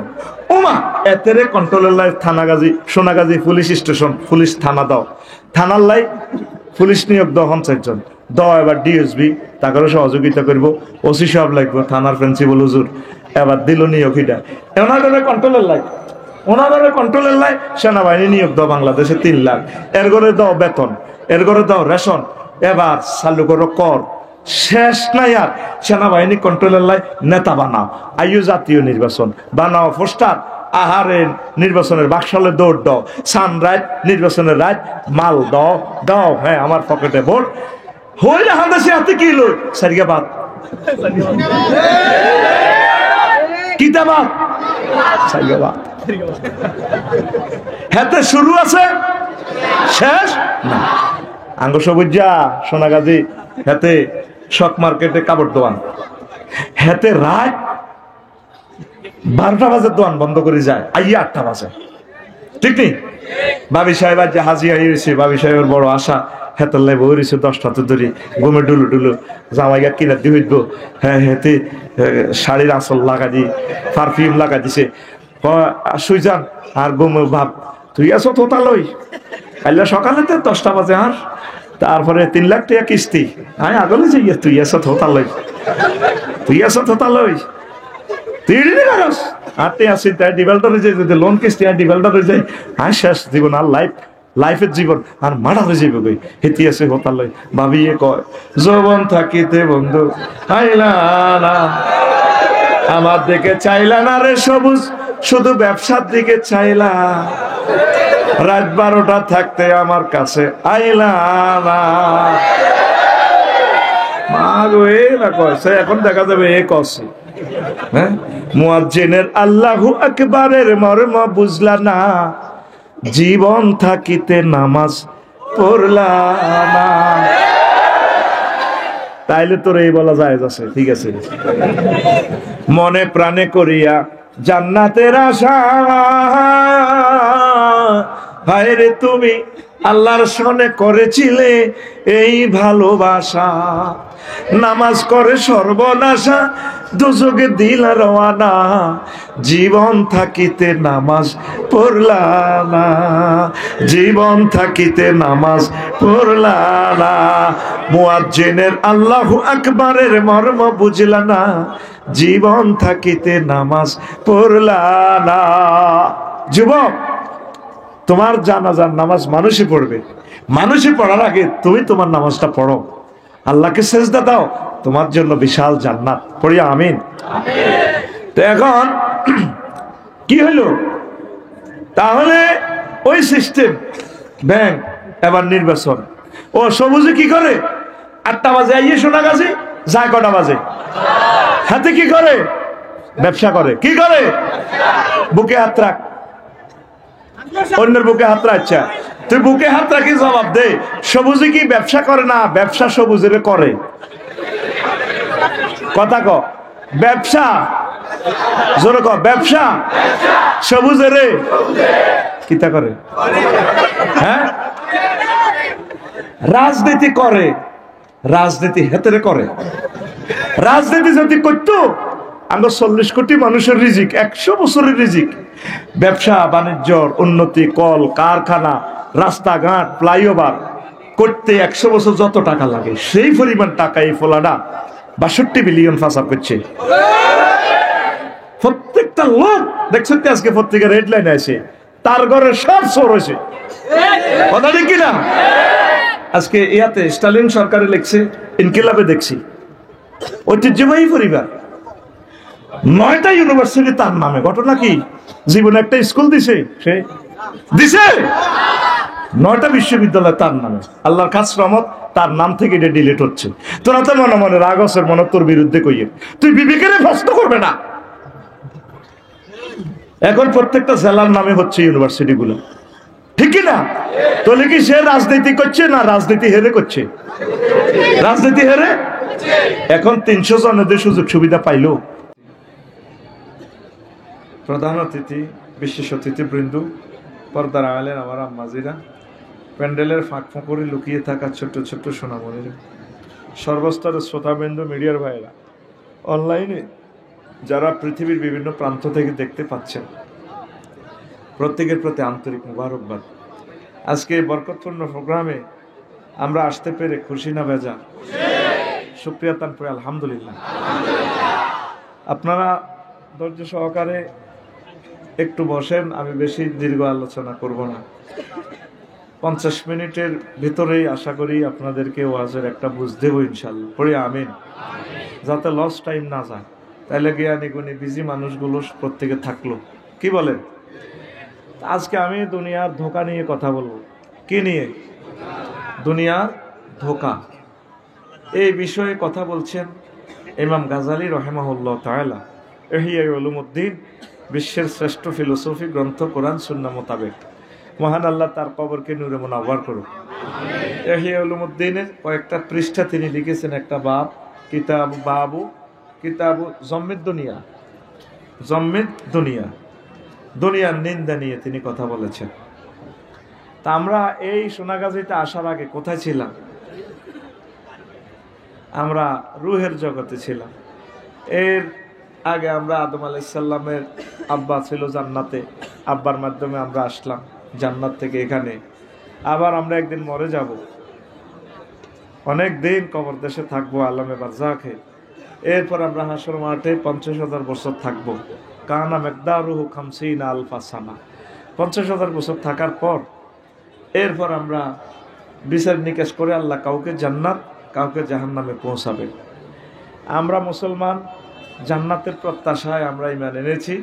ওমা এতেরে কন্ট্রোলের লাই থানাগাজী সোনাগাজী পুলিশ স্টেশন পুলিশ থানা দাও থানার লাই পুলিশ নিয়োগ দাও 50 জন দাও এবার ডিএসবি তাকেও সহযোগিতা করবো ওসি সব লাগবো থানার প্রিন্সিপাল হুজুর এবার দিল নিয়োগ এটা ওনাদের কন্ট্রোলের লাই ওনাদের কন্ট্রোলের লাই সেনাবাহিনী নিয়োগ দাও বাংলাদেশে 3 লাখ এর ঘরে দাও বেতন এর ঘরে দাও রেশন এবার চালু করো কর শেষ নাই আর সেনাবাহিনী কন্ট্রোলের লাই নেতা বানাও আইয়ু জাতীয় নির্বাচন বানাও পোস্টার আহারে নির্বাচনের বাকশালে দৌড় দাও সানরাইজ নির্বাচনের রাত মাল দাও দাও হ্যাঁ আমার পকেটে ভোট হইলে হান্দাসি হাতে কি লই সারিগা বাদ কিতাবাত সারিগা বাদ হাতে শুরু আছে শেষ না আঙ্গ সবুজা সোনাগাজী হাতে শক মার্কেটে কাপড় দোয়ান হাতে রাত 12টা বাজে দোয়ান বন্ধ করে যায় আইয়া 8টা বাজে ঠিক নেই বাবি সাহেব আজ হাজি আইছে বাবি সাহেবের বড় আশা হেতের লাই বই রয়েছে 10টাতে ধরে ঘুমে ডুলু ডুলু জামাইয়া কিনা দিয়ে হইব হ্যাঁ হেতে শাড়ির আঁচল লাগা দি পারফিউম লাগা দিছে শুই যান আর ঘুমে ভাব তুই আছো তোতা লই কাইলা সকালে তো 10টা বাজে আর তারপরে 3 লাখ টাকা কিস্তি আমি আগলে যাই তুই আছো তোতা লই তুই আছো তোতা লই তুই রে গারস আতে আসি তাই ডিভেলপারে যাই যদি লোন কিস্তি আর ডিভেলপারে যাই আর শেষ জীবন আর লাইফের জীবন আর মারা হয়ে যাবে কই হেতি আছে হোতা লই ভাবিয়ে কয় যৌবন থাকিতে বন্ধু আইলা না আমার দিকে চাইলা না রে সবুজ শুধু ব্যবসার দিকে চাইলা রাত 12টা থাকতে আমার কাছে আইলা না মা গো এ না কইছে এখন দেখা যাবে এ কছে হ্যাঁ মুয়াজ্জিনের আল্লাহু আকবারের মর্ম বুঝলা না জীবন থাকিতে নামাজ পড়লা না তাইলে তোর এই বলা যায় আছে ঠিক আছে মনে প্রাণে করিয়া জান্নাতের আশা হায় রে তুমি আল্লাহর সনে করেছিলে এই ভালোবাসা নামাজ করে সর্বনাশা দুজকে দিল রওয়ানা জীবন থাকিতে নামাজ পড়লা না জীবন থাকিতে নামাজ পড়লা না মুয়াজ্জিনের আল্লাহু আকবারের মর্ম বুঝলা না জীবন থাকিতে নামাজ পড়লা না যুবক তোমার জানাজার নামাজ মানুষই পড়বে মানুষই পড়ার আগে তুমি তোমার নামাজটা পড়ো আল্লাহকে সেজদা দাও তোমার জন্য বিশাল জান্নাত পড়ি আমিন তো এখন কি হলো তাহলে ওই সিস্টেম ব্যাংক এবার নির্বাচন ও সবুজে কি করে 8টা বাজে আইয়ে সোনাগাজী যায় কটা বাজে হাতে কি করে ব্যবসা করে কি করে বুকে হাত রাখ অন্যের বুকে হাত রাখছে তুই বুকে হাত রাখি জবাব দে সবুজে কি ব্যবসা করে না ব্যবসা সবুজের করে কথা ক ব্যবসা জোরে ক ব্যবসা সবুজের কিতা করে হ্যাঁ রাজনীতি করে রাজনীতি হেতেরে করে রাজনীতি যদি করতো আমরা 40 কোটি মানুষের রিজিক 100 বছরের রিজিক ব্যবসা বাণিজ্যর উন্নতি কল কারখানা রাস্তাঘাট ফ্লাইওভার করতে 100 বছর যত টাকা লাগে সেই পরিমাণ টাকা এই ফলাটা 62 বিলিয়ন ফাসাদ করছে প্রত্যেকটা লোক দেখছেন আজকে পত্রিকার হেডলাইন আছে তার ঘরে সব চোর হয়েছে কথা ঠিক কিনা আজকে ইয়াতে স্টালিন সরকারে লিখছে ইনকিলাবে দেখছি ঐতিহ্যবাহী পরিবার 9টা ইউনিভার্সিটি তার নামে ঘটনা কি জীবনে একটা স্কুল দিছে সে দিছে 9টা বিশ্ববিদ্যালয় তার নামে আল্লাহর খাস রহমত তার নাম থেকে এটা ডিলিট হচ্ছে তোরা তো মনে মনে রাগসের মনে তোর বিরুদ্ধে কইয়ে তুই বিবেকের প্রশ্ন করবে না এখন প্রত্যেকটা জেলার নামে হচ্ছে ইউনিভার্সিটিগুলো, ঠিক কি না? তাহলে কি সে রাজনীতি করছে না রাজনীতি হেরে করছে? রাজনীতি হেরে। এখন 300 জনের সুযোগ সুবিধা পাইলো। প্রধান অতিথি, বিশেষ অতিথি বৃন্দ, পর্দার আড়ালের আমার আম্মাজিরা, প্যান্ডেলের ফাঁক ফোঁকরে লুকিয়ে থাকা ছোট্ট ছোট্ট সোনামণিরা, সর্বস্তরের শ্রোতাবৃন্দ, মিডিয়ার ভাইরা, অনলাইনে যারা পৃথিবীর বিভিন্ন প্রান্ত থেকে দেখতে পাচ্ছেন, প্রত্যেকের প্রতি আন্তরিক মুবারকবাদ। আজকে এই বরকতপূর্ণ প্রোগ্রামে আমরা আসতে পেরে খুশি না বেজা? শুকরিয়া তান করে আলহামদুলিল্লাহ। আপনারা ধৈর্য সহকারে একটু বসেন, আমি বেশি দীর্ঘ আলোচনা করব না। 50 মিনিটের ভিতরেই আশা করি আপনাদেরকে ওয়াজের একটা বুঝ দেবো ইনশাল্লাহ। পড়ি আমিন। যাতে লস টাইম না যায়, তাইলে জ্ঞানী গুণী বিজি মানুষগুলো প্রত্যেকে থাকলো। কি বলেন? আজকে আমি দুনিয়ার ধোঁকা নিয়ে কথা বলবো। কি নিয়ে? দুনিয়ার ধোঁকা। এই বিষয়ে কথা বলছেন ইমাম গাজালি রাহিমাহুল্লাহ তাআলা, ইহইয়া উলুমুদ্দিন, বিশ্বের শ্রেষ্ঠ ফিলোসফি গ্রন্থ কোরআন সুন্নাহ মোতাবেক। মহান আল্লাহ তার কবরকে নূরে মুনাওয়ার করুক। ইহইয়া উলুমুদ্দিনের কয়েকটা পৃষ্ঠা তিনি লিখেছেন একটা বাব, কিতাবু জম্মিদ দুনিয়া, জম্মিদ দুনিয়া, দুনিয়ার নিন্দা নিয়ে তিনি কথা বলেছেন। তা আমরা এই সোনাগাজীতে আসার আগে কোথায় ছিলাম? আমরা রুহের জগতে ছিলাম। এর আগে আমরা আদম আলাইহিস সালামের আব্বা ছিল জান্নাতে, আব্বার মাধ্যমে আমরা আসলাম জান্নাত থেকে এখানে। আবার আমরা একদিন মরে যাব, অনেক দিন কবর দেশে থাকবো আলামে বারজাখে। এরপর আমরা হাসর মাঠে 50,000 বছর থাকবো। কানা মিকদারুহু 50 আলফা সানা। 50,000 বছর থাকার পর এরপর আমরা বিচার নিকাশ করে আল্লাহ কাউকে জান্নাত, কাউকে জাহান্নামে পৌঁছাবে। আমরা মুসলমান, জান্নাতের প্রত্যাশায় আমরা ঈমান এনেছি,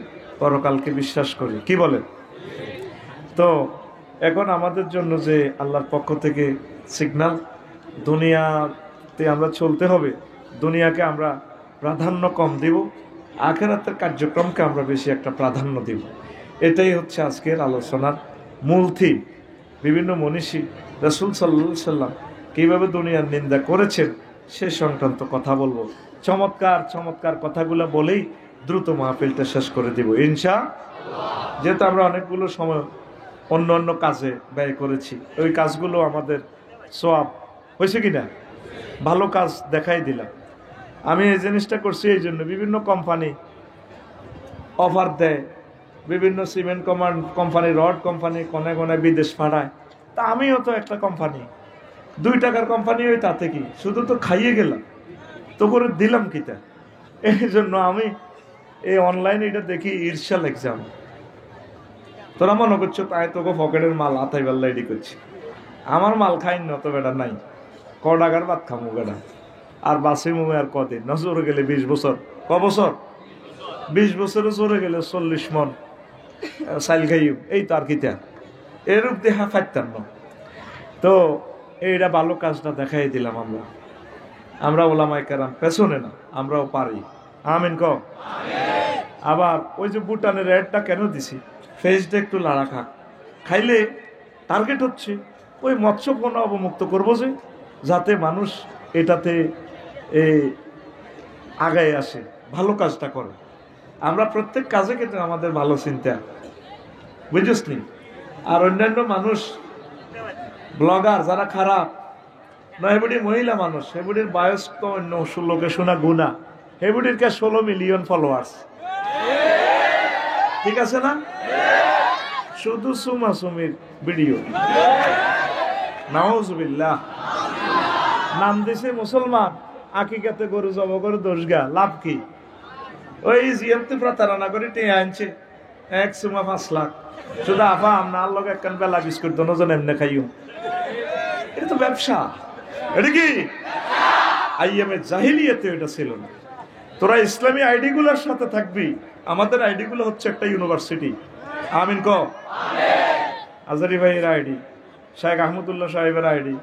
পরকালকে বিশ্বাস করি। কি বলেন? তো এখন আমাদের জন্য যে আল্লাহর পক্ষ থেকে সিগন্যাল, দুনিয়াতে আমরা চলতে হবে, দুনিয়াকে আমরা প্রাধান্য কম দিব, আখিরাতের কার্যক্রমকে আমরা বেশি একটা প্রাধান্য দিব। এটাই হচ্ছে আজকের আলোচনার মূল থিম। বিভিন্ন মনীষী রাসূল সাল্লাল্লাহু আলাইহি সাল্লাম কীভাবে দুনিয়ার নিন্দা করেছেন সে সংক্রান্ত কথা বলবো। চমৎকার চমৎকার কথাগুলো বলেই দ্রুত মাহফিলটা শেষ করে দিব ইনশাআল্লাহ। যেহেতু আমরা অনেকগুলো সময় অন্য অন্য কাজে ব্যয় করেছি, ওই কাজগুলো আমাদের সওয়াব হয়েছে কিনা, ভালো কাজ দেখাই দিলাম। আমি এই জিনিসটা করছি এই জন্য, বিভিন্ন কোম্পানি অফার দেয়, বিভিন্ন সিমেন্ট কোম্পানি, রড কোম্পানি কোনে কোনে বিদেশ পাঠায়। তা আমিও তো একটা কোম্পানি, 2 টাকার কোম্পানি, ওই তাতে কি, শুধু তো খাইয়ে গেলাম, তো করে দিলাম কিতা। এই জন্য আমি এই অনলাইনে এটা দেখি ঈর্ষা এক্সাম। তোরা মনে করছো তাই তোকে পকেটের মাল আতাই পাল্লা এডি করছি, আমার মাল খাই নত বেটা নাই, ক টাকার ভাত খামু বেটা, আর বাসি মুমে আর কদিন না, জোরে গেলে 20 বছর, ক বছর, 20 বছরে জোরে গেলে 40 মন চাইল খাইও, এই তো আর কিতা এরূপ দেখা ফাইতাম না। তো এইটা ভালো কাজটা দেখাই দিলাম আমরা ওলামায়ে কেরাম পেছনে না, আমরাও পারি। আমিন ক। আবার ওই যে ভুটানের রেটটা কেন দিছি, ফেসটা একটু লাড়া খাক, খাইলে টার্গেট হচ্ছে ওই মৎস্যপণ্য অবমুক্ত করবো, যে যাতে মানুষ এটাতে আগায় আসে, ভালো কাজটা করে। আমরা প্রত্যেক কাজে কিন্তু আমাদের ভালো চিন্তা, বুঝছিস নি? আর অন্যান্য মানুষ ব্লগার যারা খারাপ না, হেবুড়ি মহিলা মানুষ, হেবুড়ির বয়স তো অন্য লোকে শোনা গুণা, হেবুড়ির কে 16 মিলিয়ন ফলোয়ার্স, ঠিক আছে না? শুধু সুমাসুমির ভিডিও, নাউজুবিল্লাহ। নাম দিছে মুসলমান, আকিকাতে গরু জব করে দোষগা, লাভ কি? ওই জিএমতে প্রতারণা করে টেনে আনছে 1 সুমা 5 লাখ, শুধু আফা আপনার লোক একখান বেলা বিস্কুট দনজন এমনি খাইও, এটা তো ব্যবসা। এটা কি আইএমএ জাহিলিয়াতে এটা ছিল না। তোরা ইসলামী আইডিগুলোর সাথে থাকবি, আমাদের আইডিগুলো হচ্ছে একটা ইউনিভার্সিটি। আমিন ক। আজারি ভাইয়ের আইডি, শেখ আহমদুল্লাহ সাহেবের আইডি,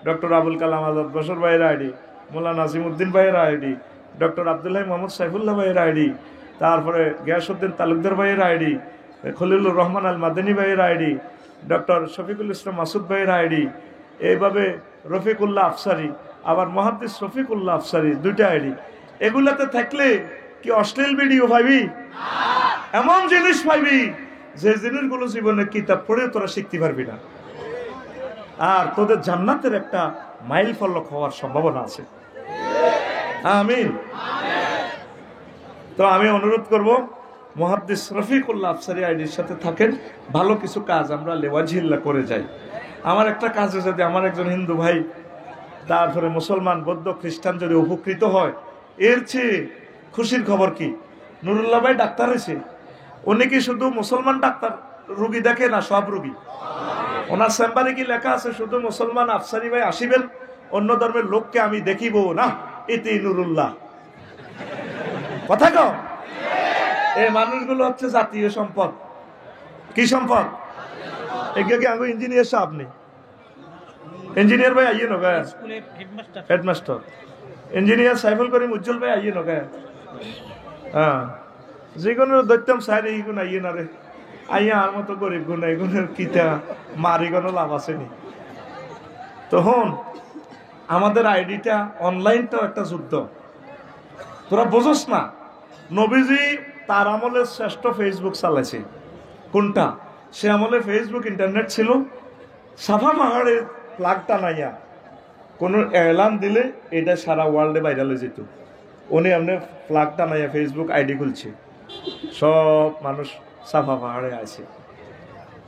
ডক্টর আবুল কালাম আজাদ বশর ভাইয়ের আইডি, মোল্লা নাজিমউদ্দিন ভাইয়ের আইডি, ডক্টর আব্দুল্লাহ মোহাম্মদ সাইফুল্লাহ ভাইয়ের আইডি, তারপরে গিয়াসউদ্দিন তালুকদার ভাইয়ের আইডি, খলিলুর রহমান আল মাদানী ভাইয়ের আইডি, ডক্টর শফিকুল ইসলাম মাসুদ ভাইয়ের আইডি, এইভাবে রফিকুল্লাহ আফসারি, আবার মুহাদ্দিস রফিকুল্লাহ আফসারি, 2টা আইডি। এগুলাতে থাকলে কি অশ্লীল ভিডিও পাইবি? এমন জিনিস পাইবি যে জিনিসগুলো জীবনে কিতাব পড়ে তোরা শিখতে পারবি না, আর তোদের জান্নাতের একটা মাইল ফলক হওয়ার সম্ভাবনা আছে। আমিন। তো আমি অনুরোধ করব, মুহাদ্দিস রফিকুল্লাহ আফসারি আইডির সাথে থাকেন, ভালো কিছু কাজ আমরা লেওয়াজিল্লা করে যাই। আমার একটা কাজে যদি আমার একজন হিন্দু ভাই, তারপরে মুসলমান, বৌদ্ধ, খ্রিস্টান যদি উপকৃত হয়, এর চেয়ে খুশির খবর কি? নুরুল্লাহ ভাই ডাক্তার হয়েছে, উনি কি শুধু মুসলমান ডাক্তার রুগী দেখে না? সব রুগী। ওনার চেম্বারে কি লেখা আছে শুধু মুসলমান আফসারি ভাই আসিবেন, অন্য ধর্মের লোককে আমি দেখিব না, এতে নুরুল্লাহ। কথা কও। এই মানুষগুলো হচ্ছে জাতীয় সম্পদ। কি সম্পদ? একে আগে ইঞ্জিনিয়ার সাহেব নেই, ইঞ্জিনিয়ার ভাই আইয়ে নগা, হেডমাস্টার ইঞ্জিনিয়ার সাইফুল করিম উজ্জ্বল ভাই আইয়ে নগা। হ্যাঁ, যে কোনো দৈত্যম সাইড এই গুণ আইয়ে না রে, আইয়া আর মতো গরিব গুণ এই গুণের কিতা মারি কোনো লাভ আসেনি। তখন আমাদের আইডিটা অনলাইনটাও একটা যুদ্ধ, তোরা বোঝস না। নবীজি তার আমলে শ্রেষ্ঠ ফেসবুক চালাইছে। কোনটা? সে আমলে ফেসবুক ইন্টারনেট ছিল, সাফা পাহাড়ে ফ্ল্যাগটা নাইয়া কোনো এলান দিলে এটা সারা ওয়ার্ল্ডে ভাইরাল হয়ে যেত। উনি এমনি ফ্ল্যাগটা নাইয়া ফেসবুক আইডি খুলছে, সব মানুষ সাফা পাহাড়ে আছে।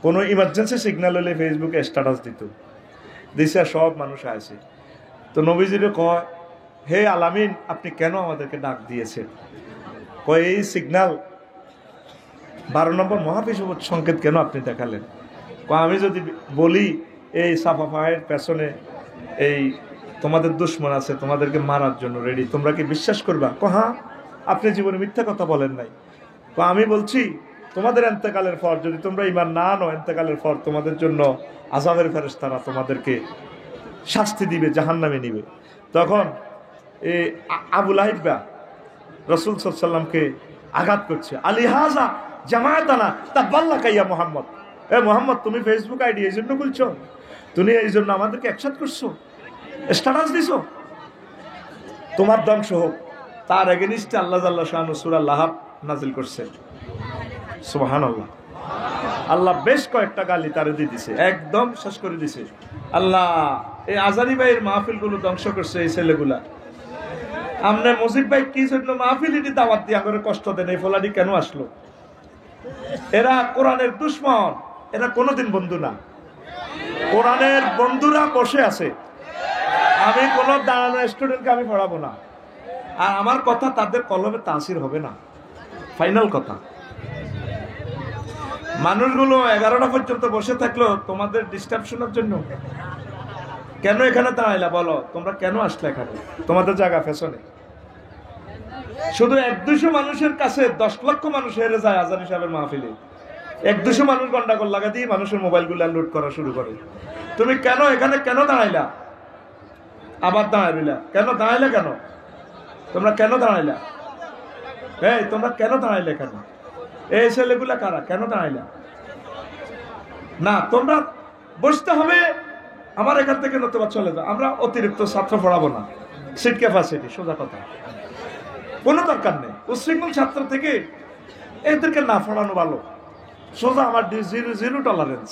কোনো ইমার্জেন্সি সিগন্যাল হলে ফেসবুকে স্ট্যাটাস দিত, দিছে সব মানুষ আছে। তো নবীজিরে কয়, হে আলামিন, আপনি কেন আমাদেরকে ডাক দিয়েছেন? কয়, এই সিগন্যাল 12 নম্বর মহাবিষুবত সংকেত কেন আপনি দেখালেন? কয়, আমি যদি বলি এই সাফা পাহাড়ের পেছনে এই তোমাদের দুশ্মন আছে, তোমাদেরকে মারার জন্য রেডি, তোমরা কি বিশ্বাস করবা? কয়, হ্যাঁ, আপনি জীবনে মিথ্যা কথা বলেন নাই। কয়, আমি বলছি তোমাদের এন্তেকালের পর যদি তোমরা ঈমান না আনো, এন্তেকালের পর তোমাদের জন্য আযাবের ফেরেশতারা তোমাদেরকে শাস্তি দিবে, জাহান্নামে নিবে। তখন এই আবু লাহিবা রাসূল সাল্লাল্লাহু আলাইহি ওয়াসাল্লামকে আঘাত করছে, আলিহাযা জামাআতানা তাবাল্লাকা ইয়া মুহাম্মদ। এ মুহাম্মদ, তুমি ফেসবুক আইডি এই জন্য খুলছো? তুমি এই জন্য আমাদেরকে একসাথ করছো, স্ট্যাটাস দিছো? তোমার ধ্বংস হোক। তার এগেনিস্টে আল্লাহ জাল্লা শাআনু সূরা লাহাব নাজিল করছে। সুবহানাল্লাহ। আল্লাহ বেশ কয়েকটা গালি তারে দিয়ে দিছে, একদম শেষ করে দিছে। আল্লাহ এই আজারি ভাইয়ের মাহফিলগুলো ধ্বংস করছে এই ছেলেগুলা। আমনে মুজিব ভাই কি জন্য মাহফিলিটি দাওয়াত দিয়া করে কষ্ট দেন? এই ফলাডি কেন আসলো? এরা কোরআনের দুশমন, এরা কোনোদিন বন্ধু না। কোরআনের বন্ধুরা বসে আছে। আমি কোন দাঁড়ানো স্টুডেন্টকে আমি পড়াবো না, আর আমার কথা তাদের কলমে তাসির হবে না। ফাইনাল কথা। মানুষগুলো 11টা পর্যন্ত বসে থাকলো তোমাদের ডিস্টারশনের জন্য। কেন এখানে দাঁড়াইলা বলো? তোমরা কেন আসলে এখানে? তোমাদের জায়গা পেছনে। শুধু 1-200 মানুষের কাছে 10 লক্ষ মানুষ হেরে যায় আজানি সাহেবের মাহফিলে। 1-200 মানুষ গন্ডাগোল লাগা দিয়ে মানুষের মোবাইলগুলো লুট করা শুরু করে। তুমি কেন এখানে কেন দাঁড়াইলা? আবার দাঁড়াইলা কেন? দাঁড়াইলা কেন? তোমরা কেন দাঁড়াইলা? এই তোমরা কেন দাঁড়াইলে? কেন? এই ছেলেগুলা কারা? কেন দাঁড়াইলা? না, তোমরা বসতে হবে। আমার এখান থেকে নতুবা চলে যাও। আমরা অতিরিক্ত ছাত্র পড়াবো না, সিট ক্যাপাসিটি, সোজা কথা। কোনো দরকার নেই উচ্ছৃঙ্খল ছাত্র থেকে এদেরকে না পড়ানো ভালো। সোজা আমার জিরো টলারেন্স।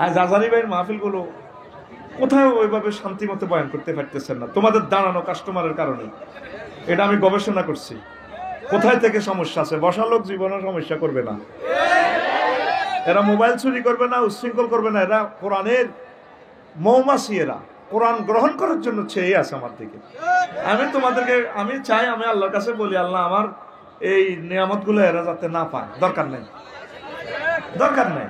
আজ আজারি ভাইয়ের মাহফিলগুলো কোথাও ওইভাবে শান্তি মতো বয়ান করতে পারতেছেন না, তোমাদের দাঁড়ানো কাস্টমারের কারণে। এটা আমি গবেষণা করছি, কোথায় থেকে সমস্যা আছে। বসা লোক জীবনের সমস্যা করবে না, এরা মোবাইল চুরি করবে না, উচ্ছৃঙ্খল করবে না। এরা কোরআনের মৌমাছি, এরা কোরআন গ্রহণ করার জন্য চেয়ে আছে আমার দিকে। আমি তোমাদেরকে আমি চাই, আমি আল্লাহর কাছে বলি, আল্লাহ আমার এই নিয়ামতগুলো এরা যাতে না পায়। দরকার নেই, দরকার নেই।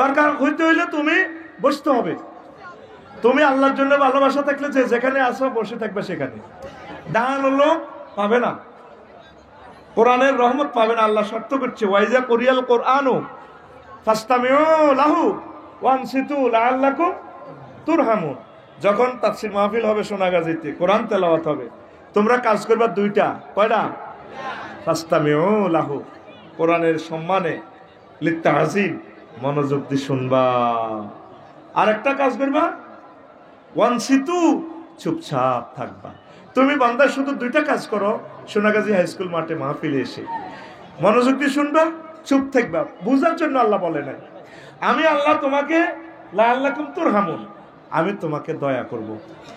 দরকার হইতে হইলে তুমি বসতে হবে। তুমি আল্লাহর জন্য ভালোবাসা থাকলে যে যেখানে আসো বসে থাকবে সেখানে। দাঁড়ানো লোক পাবে না, কোরআনের রহমত পাবে না। আল্লাহ শর্ত করছে, ওয়াইজা কোরিয়াল কোরআনু ফাস্তামিউ লাহু ওয়ানসিতু লাআল্লাকুম তুরহামুন। যখন তাফসীর মাহফিল হবে সোনাগাজীতে, কোরআন তেলাওয়াত হবে, তোমরা কাজ করবা 2টা। কয়টা? ফাস্তামিউ লাহু, কোরআনের সম্মানে লিত্তাজিম মনোযোগ দিয়ে শুনবা। আর একটা কাজ করবা, ওয়ানসিতু চুপচাপ থাকবা। তুমি বান্দা শুধু দুইটা কাজ করো, সোনাগাজী হাই স্কুল মাঠে মাহফিলে এসে মনোযোগ দিয়ে শুনবা, চুপ থাকবা। বুঝার জন্য আল্লাহ বলে নাই আমি আল্লাহ তোমাকে লাআল্লাকুম তুরহামুন, আমি তোমাকে দয়া করব,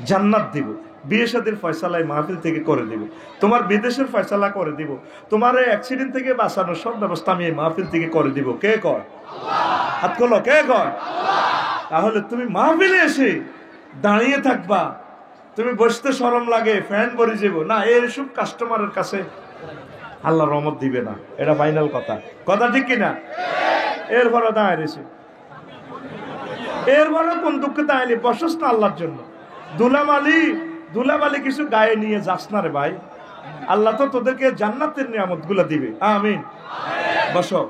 জান্নাত দিব, বিয়ে শাদীর ফয়সালা মাহফিল থেকে করে দিব, তোমার বিদেশের ফয়সালা করে দিব, তোমার এই অ্যাক্সিডেন্ট থেকে বাঁচানোর সব ব্যবস্থা আমি এই মাহফিল থেকে করে দিব। কে কয়? হাত খোলো, কে কয়? তাহলে তুমি মাহফিলে এসে দাঁড়িয়ে থাকবা, তুমি বসতে শরম লাগে, ফ্যান ভরে যাবো না, এইসব কাস্টমারের কাছে আল্লাহ রহমত দিবে না। এটা ফাইনাল কথা, কথা ঠিক কিনা? এরপরে দাঁড়িয়ে রয়েছে, এরপরে কোন দুঃখে দাঁড়ালি? বসস না আল্লাহর জন্য। দুলাবালি কিছু গায়ে নিয়ে যাস না রে ভাই, আল্লাহ তো তোদেরকে জান্নাতের নিয়ামত গুলা দিবে। আমিন। বসো,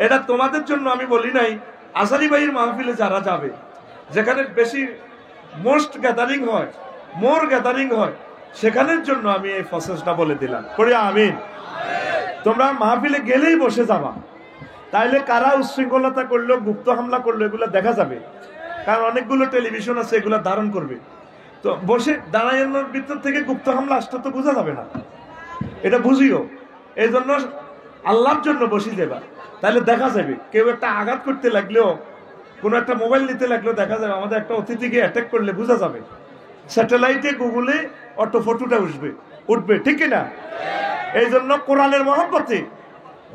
এটা তোমাদের জন্য আমি বলি নাই। আজারি ভাইয়ের মাহফিলে যারা যাবে, যেখানে বেশি মোস্ট গ্যাদারিং হয়, মোর গ্যাদারিং হয়, সেখানের জন্য আমি এই প্রসেসটা বলে দিলাম। পড়ি আমিন। তোমরা মাহফিলে গেলেই বসে যাবা, তাইলে কারা উচ্ছৃঙ্খলতা করলো, গুপ্ত হামলা করলো, এগুলো দেখা যাবে। কারণ অনেকগুলো টেলিভিশন আছে, এগুলো ধারণ করবে। তো বসে দাঁড়ানোর ভিতর থেকে গুপ্ত হামলা আসতে তো বোঝা যাবে না, এটা বুঝিও। এই জন্য আল্লাহর জন্য বসে দেবা, তাহলে দেখা যাবে। কেউ একটা আঘাত করতে লাগলেও, কোনো একটা মোবাইল নিতে লাগলেও দেখা যাবে। আমাদের একটা অতিথিকে অ্যাটাক করলে বোঝা যাবে, স্যাটেলাইটে গুগলে অটো ফটোটা উঠবে, ঠিক না? এই জন্য কোরআনের মহব্বতে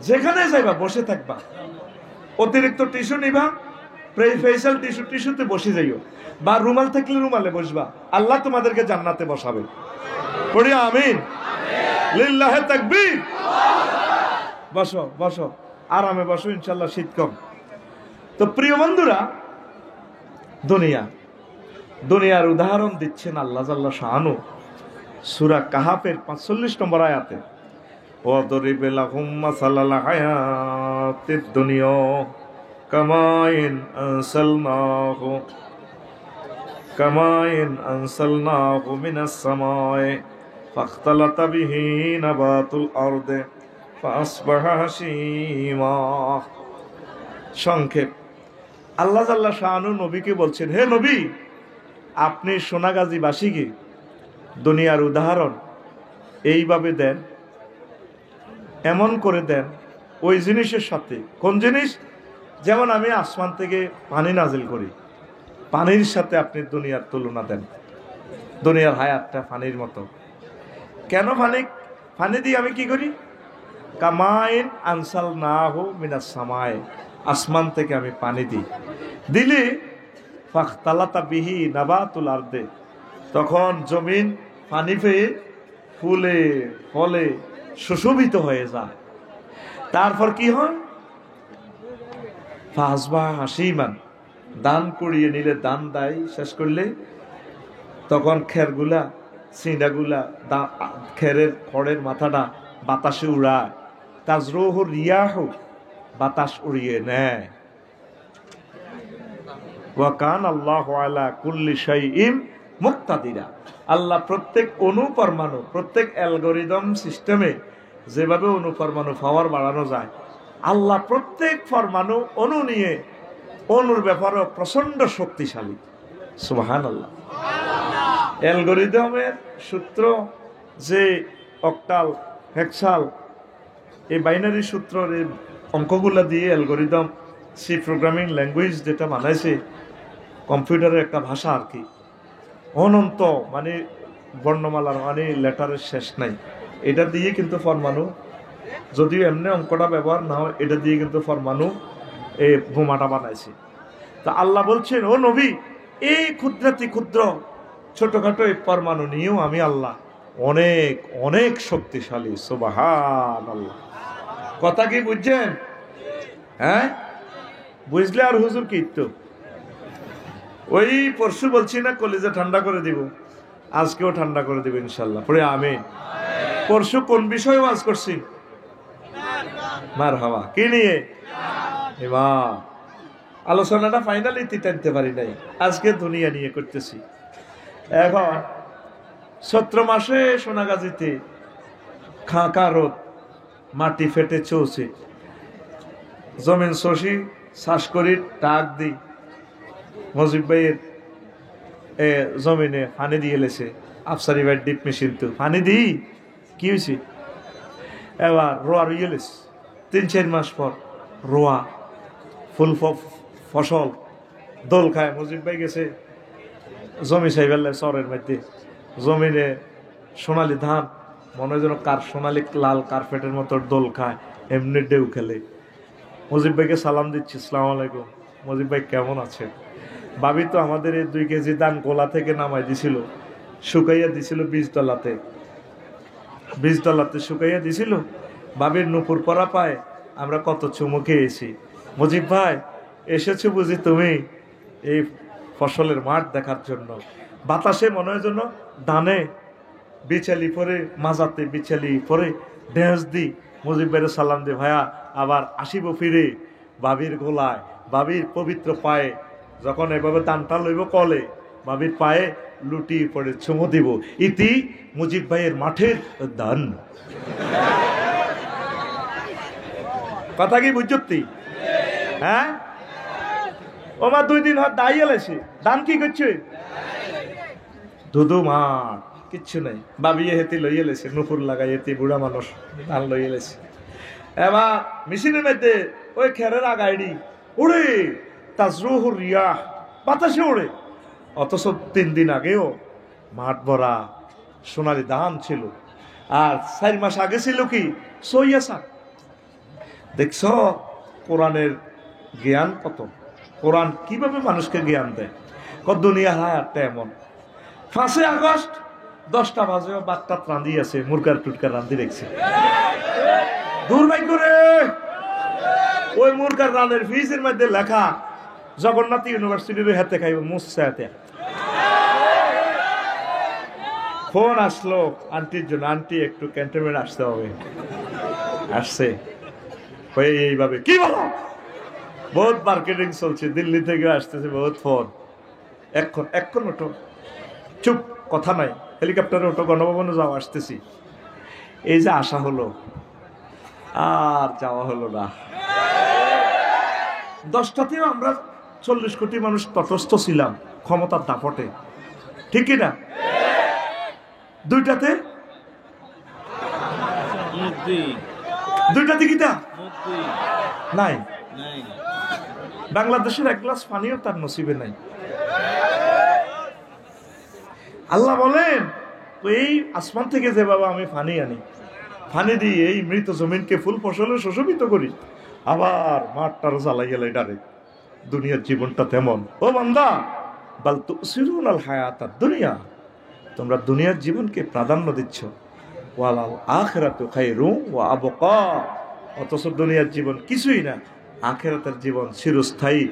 যেখানে যাইবা বসে থাকবা, অতিরিক্ত টিস্যু নিবা, ফেশিয়াল টিস্যুতে বসে যাইও, বা রুমাল থাকলে রুমালে বসবা, আল্লাহ তোমাদেরকে জান্নাতে বসাবে। পড়ি আমিন। লিল্লাহে তাকবীর। বসো বসো, আরামে বসো, ইনশাল্লাহ শীত কম। তো প্রিয় বন্ধুরা, দুনিয়ার উদাহরণ দিচ্ছেন আল্লাহ জাল্লা শাআনু সূরা কাহাফের 45 নম্বর আয়াতে। ওয়াদরিব লাহুম মাসালাল হায়াতিদ দুনিয়া কামাইন আনসালনাহু মিনাস সামাই ফাখতালাতা বিহি নাবাতুল আরদি ফাসবাহা হাশীমা। সংক্ষেপ, আল্লাহ জাল্লা শাআনু নবীকে বলছেন, হে নবী, আপনি সোনাগাজীবাসীকে দুনিয়ার উদাহরণ এইভাবে দেন, এমন করে দেন ওই জিনিসের সাথে। কোন জিনিস? যেমন আমি আসমান থেকে পানি নাজিল করি, পানির সাথে আপনি দুনিয়ার তুলনা দেন। দুনিয়ার হায়াতটা পানির মতো। কেন পানি দিয়ে আমি কি করি? কামাইন আনসালনাহু মিনাস সামাই, আসমান থেকে আমি পানি দিলে ফাখতালাতা বিহি নাবাতুল আরদে, তখন জমিন পানি পেয়ে ফুলে ফলে সুশোভিত হয়ে যায়। তারপর কি হয়? ফাসবাহা হাশীমান, দান করিয়ে নিলে, দান দায় শেষ করলে তখন খেরগুলা, সিঁড়াগুলা, খড়ের মাথাটা বাতাসে উড়ায়। তাজরুহু রিয়াহু, বাতাস উড়িয়ে নেয়। ওয়া কানা আল্লাহু আলা কুল্লি শাইইন মুক্তাদিরা, আল্লাহ প্রত্যেক অনুপরমাণু, প্রত্যেক অ্যালগোরিদম সিস্টেমে যেভাবে অনুপরমাণু পাওয়ার বাড়ানো যায়, আল্লাহ প্রত্যেক পরমাণু অণু নিয়ে অণুর ব্যাপারেও প্রচন্ড শক্তিশালী। সুবহানাল্লাহ। অ্যালগোরিদমের সূত্র যে অক্টাল, হেক্সাল, এই বাইনারি সূত্রের এই অঙ্কগুলা দিয়ে অ্যালগোরিদম, সি প্রোগ্রামিং ল্যাঙ্গুয়েজ যেটা বানাইছে, কম্পিউটারের একটা ভাষা আর কি, অনন্ত, মানে বর্ণমালার, মানে লেটারের শেষ নাই। এটা দিয়ে কিন্তু পরমাণু, যদিও এমনি অঙ্কটা ব্যবহার না হয়, এটা দিয়ে কিন্তু পরমাণু এই বোমাটা বানাইছে। তা আল্লাহ বলছেন, ও নবী, এই ক্ষুদ্রাতি ক্ষুদ্র ছোটখাটো এই পরমাণু নিয়েও আমি আল্লাহ অনেক অনেক শক্তিশালী। সুবহানাল্লাহ। কথা কি বুঝছেন? হ্যাঁ, বুঝলে আর হুজুর কি তো ওই পরশু বলছি না, কলিজা ঠান্ডা করে দিব, আজকেও ঠান্ডা করে দিব ইনশাল্লাহ। পরে আমিন। পরশু কোন বিষয়ে ওয়াজ করছি? মারহাবা। কি নিয়ে? এবার আলোচনাটা ফাইনালি টানতে পারি নাই, আজকে দুনিয়া নিয়ে করতেছি। এখন চৈত্র মাসে সোনাগাজীতে খাঁকা রোদ, মাটি ফেটে চৌছে, জমিন শশী শ্বাস করি টাক দি মজিব ভাইয়ের জমিনে পানি দিয়ে লেছে আফসারি ভাই ডিপ মেশিন তো পানি দিই কি হয়েছে এবার রোয়া রুইয়ে লেছে 3-4 মাস পর রোয়া ফুল ফসল দোল খায় মজিব ভাই গেছে জমি চাইবেল চরের মধ্যে জমিনে সোনালি ধান মনে হয় যেন সোনালি লাল কার্পেটের মতো দোল খায় এমনি ঢেউ খেলে মজিব ভাইকে সালাম দিচ্ছি আসসালামু আলাইকুম মজিব ভাই কেমন আছে ভাবি তো আমাদের এই 2 কেজি ধান গোলা থেকে নামাই দিছিল শুকাইয়া দিছিল বীজতলাতে শুকাইয়া দিছিল ভাবির নুপুর পরা পায় আমরা কত চুমু খেয়েছি মজিব ভাই এসেছো বুঝি তুমি এই ফসলের মাঠ দেখার জন্য বাতাসে মনে হয় যেন ধানে বিচালি পরে মাজাতে বিচালি পরে ড্যাঁস দি মজিব ভাইয়ের সালাম দে ভাইয়া আবার আসিব ফিরে ভাবির গোলায় ভাবির পবিত্র পায়ে যখন এভাবে দানটা লইব কলে ভাবির পায়ে লুটি পড়ে চুমু দিব ইতি মুজিব ভাইয়ের মাঠের দান কথা কি বুঝতি হ্যাঁ ওমা 2 দিন হাত দাঁড়িয়ে এসে দান কি করছে ধুধু মাঠ কিচ্ছু নাই বাবিয়ে হেতি লইয়ে লেছে নুপুর লাগাই হেতি বুড়া মানুষ ধান লইয়ে লেছে এবার মেশিনের মধ্যে ওই খেরের আগাইডি উড়ে তাজরুহুর রিয়াহ বাতাসে উড়ে অথচ 3 দিন আগেও মাঠ ভরা সোনালি ধান ছিল আর 4 মাস আগে ছিল কি সইয়া শাক দেখছ কোরআনের জ্ঞান কত কোরআন কিভাবে মানুষকে জ্ঞান দেয় দুনিয়া হায়াতটা এমন 5 আগস্ট 10টা বাজে বাচ্চা রান্ধি আছে মুরগার টুটকার রান্ধি দেখছে দুর্ভাগ্য রে ওই মুরগার রানের ফিজের মধ্যে লেখা জগন্নাথ ইউনিভার্সিটির হাতে খাইব মুসাতে ফোন আসলো আন্টির জন্য আন্টি একটু ক্যান্টনমেন্ট আসতে হবে আসছে এইভাবে কি বলো বহুত মার্কেটিং চলছে দিল্লি থেকে আসতেছে বহুত ফোন এখন ওটো চুপ কথা নাই হেলিকপ্টারে ওটো গণভবনে যাওয়া আসতেছি এই যে আসা হলো আর যাওয়া হলো না 10টাতেও আমরা 40 কোটি মানুষ তটস্থ ছিলাম ক্ষমতার দাপটে ঠিক কিনা 2টাতে কিটা নাই বাংলাদেশের 1 গ্লাস পানিও তার নসিবে নাই আল্লাহ বলেন এই আসমান থেকে যে বাবা আমি পানি আনি পানি দিয়ে এই মৃত জমিনকে ফুল ফসলে সুশোভিত করি আবার মাঠটার জ্বালাই গেলে ডাইরেক্ট দুনিয়ার জীবনটা তেমন ও বান্দা বাল তুসিরুনাল হায়াতাদ দুনিয়া তোমরা দুনিয়ার জীবনকে প্রাধান্য দিচ্ছ ওয়ালাল আখিরাতু খায়রুম ওয়া আবকা অথচ দুনিয়ার জীবন কিছুই না আখিরাতের জীবন চিরস্থায়ী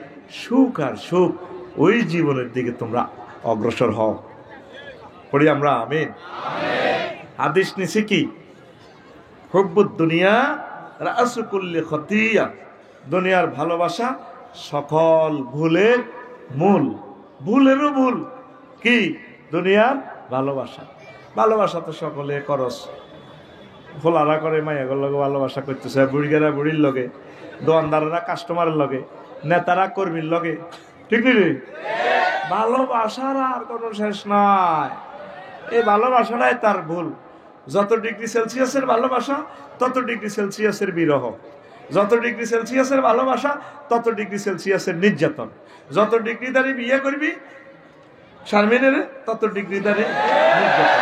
সুখ আর সুখ ওই জীবনের দিকে তোমরা অগ্রসর হও পড়ি আমরা আমিন হাদিস নিছি কি হুব্বুদ দুনিয়া রাসু কুল্লি খতিয়া দুনিয়ার ভালোবাসা সকল ভুলের মূল ভুলেরও ভুল কি দুনিয়ার ভালোবাসা তো সকলে করস খোলারা করে মাইয়াগুর লগে ভালোবাসা করতেছে বুড়িগেরা বুড়ির লগে দোকানদারেরা কাস্টমারের লগে নেতারা কর্মীর লগে ঠিক নি ভালোবাসার আর কোনো শেষ নাই এই ভালোবাসাটাই তার ভুল যত ডিগ্রি সেলসিয়াসের ভালোবাসা তত ডিগ্রি সেলসিয়াসের বিরহ যত ডিগ্রি সেলসিয়াসের ভালোবাসা তত ডিগ্রি সেলসিয়াসের নির্যাতন যত ডিগ্রি দাঁড়িয়ে বিয়ে করবি শারমিনের তত ডিগ্রি দাঁড়িয়ে নির্যাতন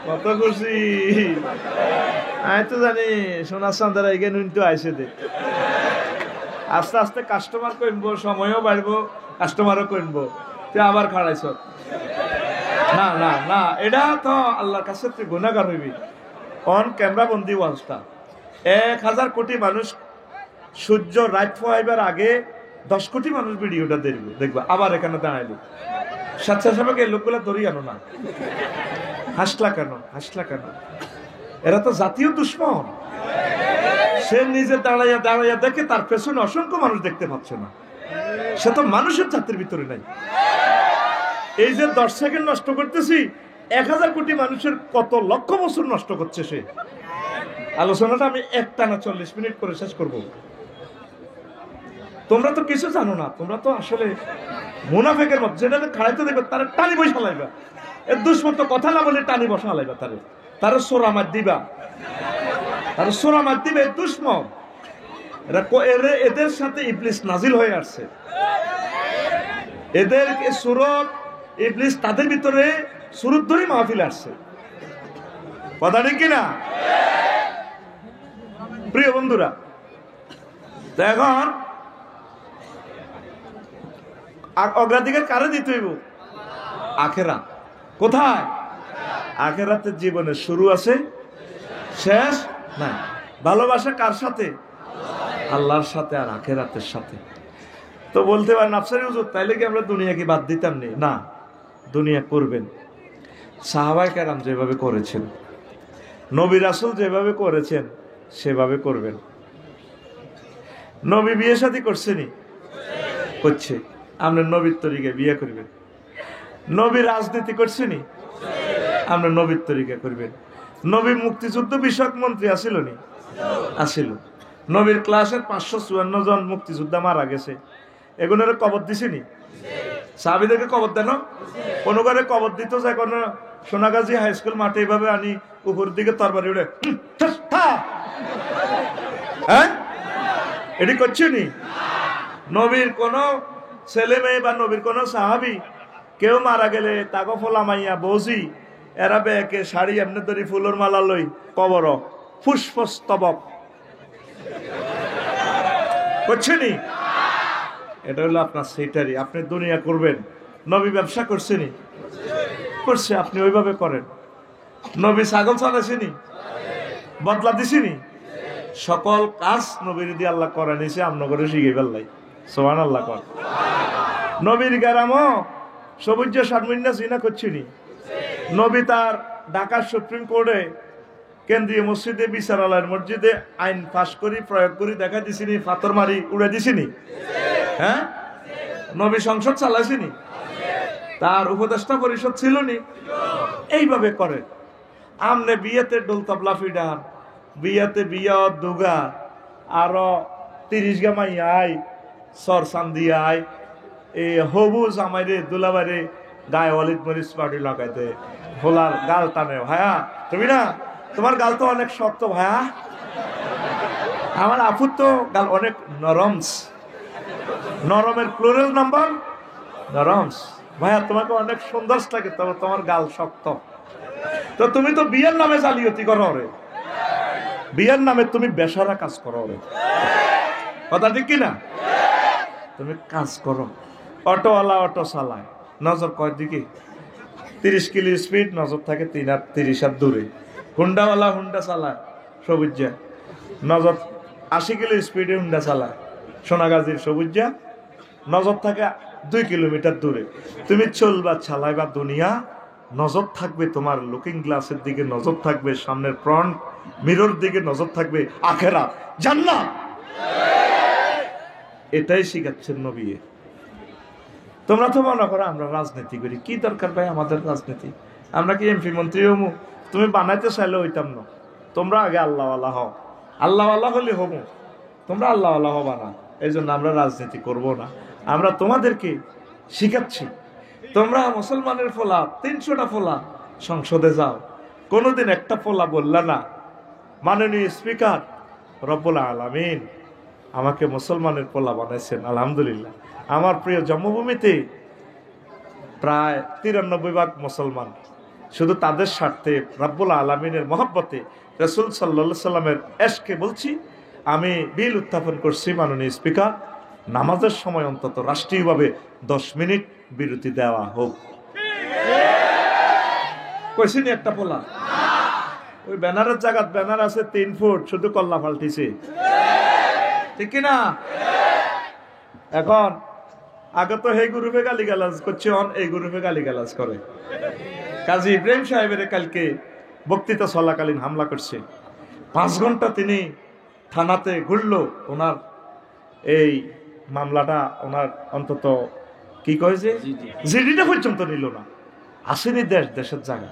কত খুশি আমি তো জানি সোনার চান্দারা এগিয়ে নুন তো আইসে দে আস্তে আস্তে কাস্টমার কমবো সময়ও বাড়বো কাস্টমারও কমবো তুই আবার খাড়াইছ না না না এটা তো আল্লাহর কাছে তুই গুনাহগার হইবি অন ক্যামেরা বন্দি ওয়াজটা 1000 কোটি মানুষ সূর্য রাত হইবার আগে 10 কোটি মানুষ ভিডিওটা দেখবে আবার এখানে দাঁড়াইলো স্বেচ্ছাসেবক এই লোকগুলা ধরি আনো না হাসলা কেন এরা তো জাতীয় দুশ্মন সে নিজে দাঁড়াইয়া দেখে তার পেছনে অসংখ্য মানুষ দেখতে পাচ্ছে না সে তো মানুষের জাতির ভিতরে নাই এই যে 10 সেকেন্ড নষ্ট করতেছি 1000 কোটি মানুষের কত লক্ষ বছর নষ্ট করছে সে আলোচনাটা আমি একটানা 40 মিনিট করে শেষ করব। তোমরা তো কিছু জানো না, তোমরা তো আসলে মুনাফেকের মত, যেটা খাড়াইতে দেখবে তার টানি বসা লাগবে, এর দুশ্মন তো কথা না বলে টানি বসা লাগবে, তার সোরা মার দিবা, তার সোরা মার দিবে দুশ্মন। এদের সাথে ইবলিস নাজিল হয়ে আসছে, এদের সুরত ইবলিস তাদের ভিতরে সুরত ধরে মাহফিল আসছে, কথা ঠিক কিনা প্রিয় বন্ধুরা? তো এখন অগ্রাধিকার কারে দিতে হইব? আখেরাত। কোথায়? আখেরাতের জীবনের শুরু আছে, শেষ নাই। ভালোবাসা কার সাথে? আল্লাহর সাথে আর আখেরাতের সাথে। তো বলতে পারেন আফসারি হুজুর তাইলে কি আমরা দুনিয়াকে বাদ দিতাম না, দুনিয়া করবেন। সাহাবায়ে কেরাম যেভাবে করেছেন, নবী রাসূল যেভাবে করেছেন সেভাবে করবেন। নবী বিয়ে শাদী করছেনি? করছে। আমরা নবীর তরিকায় বিয়ে করবেন। নবী রাজনীতি করছেনি? আমরা নবীর তরিকা করবেন। নবী মুক্তিযুদ্ধ বিষয়ক মন্ত্রী আসিল নি? আসিল। নবীর ক্লাসের 554 জন মুক্তিযোদ্ধা মারা গেছে, এগুলোর কবর দিছেনি? সাহাবীদেরকে কবর দেন? কোন ঘরে কবর দিত যে কোন সোনাগাজী হাই স্কুল মাঠে এইভাবে আনি উপর দিকে তরবারি উড়ে, হ্যাঁ এটি করছে নি? নবীর কোন ছেলে মেয়ে বা নবীর কোন সাহাবী কেউ মারা গেলে তাকে ফোলা মাইয়া বৌজি এরা বেকে শাড়ি এমনি ধরি ফুলের মালা লই কবর পুষ্পস্তবক করছে নি? এটা হলো আপনার সেটারই। আপনি দুনিয়া করবেন। নবী ব্যবসা করছেনি? করছে, আপনি ওইভাবে করেন। নবী ছাগল চালাছেনি? বদলা দিছিনি? সকল কাজ নবীর দিয়ে আল্লাহ করে নিছে, আমন করে শিখে ফেললাই। সুবহানাল্লাহ কর। নবীর গ্রামও সবুজ শারমিনা জিনা করছিনি? নবী তার ঢাকার সুপ্রিম কোর্টে কেন্দ্রীয় মসজিদে বিচারালয়ের মসজিদে আইন পাশ করি প্রয়োগ করি দেখা দিছিনি, পাথর মারি উড়ে দিছিনি? হ্যাঁ, নবী সংসদ চালাইছিনি? তার উপদেষ্টা পরিষদ ছিল নি? এইভাবে করে। আমনে বিয়েতে ডোল তবলা ফিডান, বিয়েতে বিয়া দুগা আরো 30 গামাই আয় সর চান্দি আয়, এ হবু জামাইরে দুলাবারে গায়ে অলিদ মরিচ পাউডার লাগাইতে হোলার গাল টানে। ভাইয়া তুমি না, তোমার গাল তো অনেক শক্ত ভাইয়া, আমার আপুর তো গাল অনেক নরমস, নরমের প্লুরাল নাম্বার নরমস। ভাইয়া তোমাকে অনেক সুন্দর লাগে, তবে তোমার গাল শক্ত। তো তুমি তো বিয়ের নামে জালিয়াতি করো রে, বিয়ের নামে তুমি বেশারা কাজ করো রে, কথা ঠিক কিনা? তুমি কাজ করো। অটোওয়ালা অটো চালায়, নজর কয় দিকে? 30 কিলো স্পিড, নজর থাকে 30 হাত দূরে। হুন্ডাওয়ালা হুন্ডা চালায় সবুজা, নজর 80 কিলো স্পিডে হুন্ডা চালায় সোনাগাজীর সবুজা, নজর থাকে 2 কিলোমিটার দূরে। তুমি চলবা চালাইবা দুনিয়া, নজর থাকবে তোমার লুকিং গ্লাসের দিকে, নজর থাকবে সামনের ফ্রন্ট মিরর দিকে, নজর থাকবে আখেরাত জান্নাত। এটাই শিখাচ্ছেন নবী। তোমরা তো মনে করো আমরা রাজনীতি করি, কি দরকার ভাই আমাদের রাজনীতি? আমরা কি এমপি মন্ত্রী হমু? তুমি বানাইতে চাইলে হইতাম না। তোমরা আগে আল্লাহওয়ালা হও, আল্লাহওয়ালা হলে হবো, তোমরা আল্লাহওয়ালা হবা না। এই জন্য আমরা রাজনীতি করব না। আমরা তোমাদেরকে শিখাচ্ছি, তোমরা মুসলমানের ফোলা 300টা ফোলা সংসদে যাও, কোনোদিন একটা ফোলা বললা না মাননীয় স্পিকার রব্বুল আলামিন আমাকে মুসলমানের পোলা বানাইছেন, আলহামদুলিল্লাহ। আমার প্রিয় জন্মভূমিতে প্রায় 93% মুসলমান। শুধু তাদের স্বার্থে রব্বুল আলামিনের মহব্বতে রাসূল সাল্লাল্লাহু আলাইহি সাল্লামের এশকে বলছি, আমি বিল উত্থাপন করছি মাননীয় স্পিকার, নামাজের সময় অন্তত রাষ্ট্রীয়ভাবে 10 মিনিট বিরতি দেওয়া হোক। কইছিনি একটা পোলা? ওই ব্যানারের জায়গা ব্যানার আছে 3 ফুট, শুধু কল্লা পাল্টিছে, ঠিক কিনা? এখন আগে তো এই গ্রুপে গালিগালাজ করছে, এই গ্রুপে গালিগালাজ করে। কাজী ইব্রাহিম সাহেবের কালকে বক্তৃতা চলাকালীন হামলা করছে। 5 ঘন্টা তিনি থানাতে ঘুরলো, ওনার এই মামলাটা ওনার অন্তত কি কয়েছে জিডিটা পর্যন্ত নিল না। আসেনি দেশের জায়গা।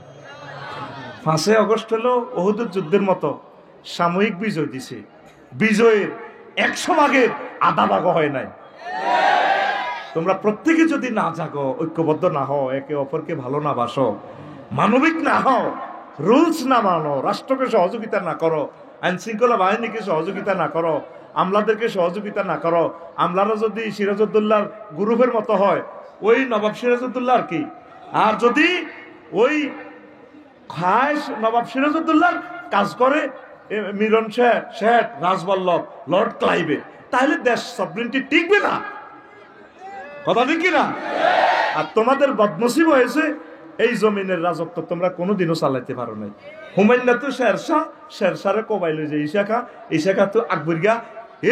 5 আগস্ট হলো ওহুদের যুদ্ধের মতো সাময়িক বিজয় দিছে, বিজয়ের 100 ভাগের আধা ভাগ হয় নাই। তোমরা প্রত্যেকে যদি না জাগো, ঐক্যবদ্ধ না হও, একে অপরকে ভালো না বাসো, মানবিক না হও, রুলস না মানো, রাষ্ট্রকে সহযোগিতা না করো, আইন শৃঙ্খলা বাহিনীকে সহযোগিতা না করো, আমলাদেরকে সহযোগিতা না করো, আমলারা যদি সিরাজউদ্দৌলার গ্রুপের মতো হয়, ওই নবাব সিরাজউদ্দৌলা আর কি, আর যদি ওই খায় নবাব সিরাজউদ্দৌলার কাজ করে মিলন শেঠ, রাজবল্লভ, লর্ড ক্লাইভে, তাহলে দেশ সভরেন্টি টিকবে না। কথা ঠিক না? আর তোমাদের বদনসিব হয়েছে এই জমিনের রাজত্ব তোমরা কোনোদিনও চালাইতে পারো নাই। হুমায়ুন তো শেরশারে কোবাইল যে ইশাখা তো আকবরগা,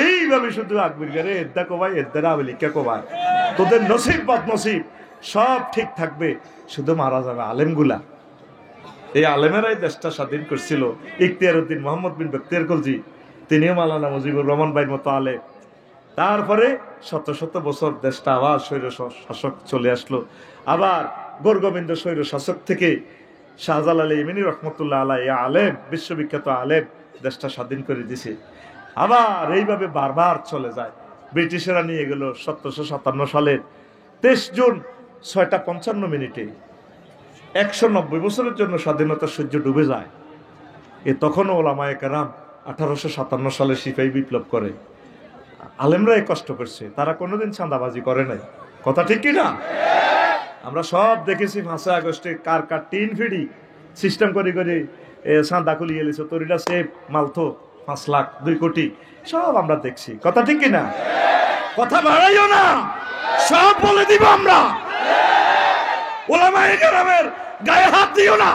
এইভাবে শুধু আকবরগা রে এদ্দা কোবাই, এদ্দারা আবেলিকা কোবাই। তোদের নসিব বদনসিব সব ঠিক থাকবে, শুধু মারা যাবে আলেমগুলা। এই আলেমেরাই দেশটা স্বাধীন করছিল। ইখতিয়ার উদ্দিন মোহাম্মদ বিন বখতিয়ার খলজি, তিনিও মাওলানা মুজিবুর রহমান ভাইয়ের মতো আলেম। তারপরে শত শত বছর দেশটা আবার স্বৈর শাসক চলে আসলো। আবার গোরগোবিন্দ স্বৈর শাসক থেকে শাহজালাল ইমানি রহমতুল্লাহ আলাই আলেম, বিশ্ববিখ্যাত আলেম, দেশটা স্বাধীন করে দিছে। আবার এইভাবে বারবার চলে যায়। ব্রিটিশেরা নিয়ে গেল 1757 সালের 23 জুন 6:55 190 বছরের জন্য স্বাধীনতা সূর্য ডুবে যায়। তখনও ওলামায়ে কেরাম 1857 সালে সিপাহী বিপ্লব করে। আলেমরাই কষ্ট করছে, তারা কোনোদিন চাঁদাবাজি করে নাই। কথা ঠিক কি না? আমরা সব দেখেছি 5 আগস্টে কার টিন ফিডি সিস্টেম করে চাঁদা খুলিয়ে এলেছে, তরিটা সেফ মালতো 5 লাখ 2 কোটি, সব আমরা দেখছি। কথা ঠিক কি না? কথা বাড়াইও না, সব বলে দিব আমরা। ওলামায়ে কেরামের গায়ে হাত দিও না।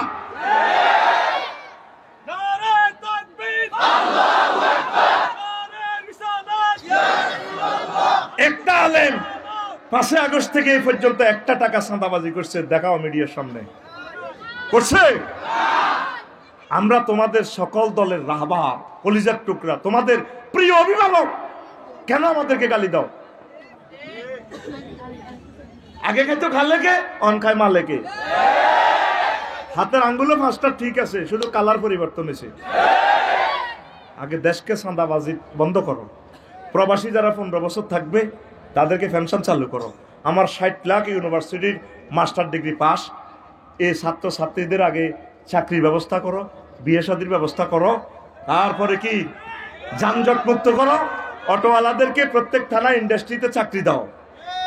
একটা আলেম 5 আগস্ট থেকে এই পর্যন্ত একটা টাকা চাঁদাবাজি করছে? দেখাও মিডিয়ার সামনে। করছে? আমরা তোমাদের সকল দলের রাহবার, কলিজার টুকরা, তোমাদের প্রিয় অভিভাবক, কেন আমাদেরকে গালি দাও? আগে খাইতো খালেকে, অন খায় মালেকে। হাতের আঙ্গুলে 5টা ঠিক আছে, শুধু কালার পরিবর্তন হয়েছে। আগে দেশকে চাঁদাবাজি বন্ধ করো। প্রবাসী যারা 15 বছর থাকবে তাদেরকে পেনশন চালু করো। আমার 60 লাখ ইউনিভার্সিটির মাস্টার ডিগ্রি পাস এই ছাত্র ছাত্রীদের আগে চাকরির ব্যবস্থা করো, বিয়ে শাদীর ব্যবস্থা করো। তারপরে কি যানজট মুক্ত করো। অটোওয়ালাদেরকে প্রত্যেক থানা ইন্ডাস্ট্রিতে চাকরি দাও।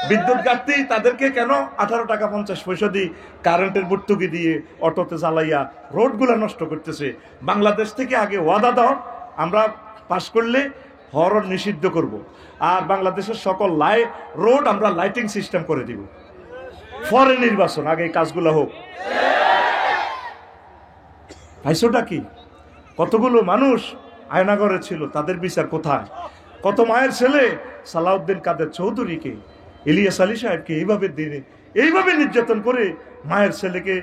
বিদ্যুৎ ঘাটতি তাদেরকে কেন 18 টাকা 50 পয়সা দিয়ে কারেন্টের ভর্তুকি দিয়ে অটোতে চালাইয়া রোডগুলো নষ্ট করতেছে? বাংলাদেশ থেকে আগে ওয়াদা দাও, আমরা পাশ করলে হরর নিষিদ্ধ করব, আর বাংলাদেশের সকল রোড আমরা লাইটিং সিস্টেম করে দিব। পরে নির্বাচন, আগে এই কাজগুলো হোক। ভাইসোটা কি? কতগুলো মানুষ আয়নাগরে ছিল, তাদের বিচার কোথায়? কত মায়ের ছেলে সালাউদ্দিন কাদের চৌধুরীকে, ইলিয়াস আলী সাহেবকে এইভাবে নির্যাতন করে মায়ের ছেলেকে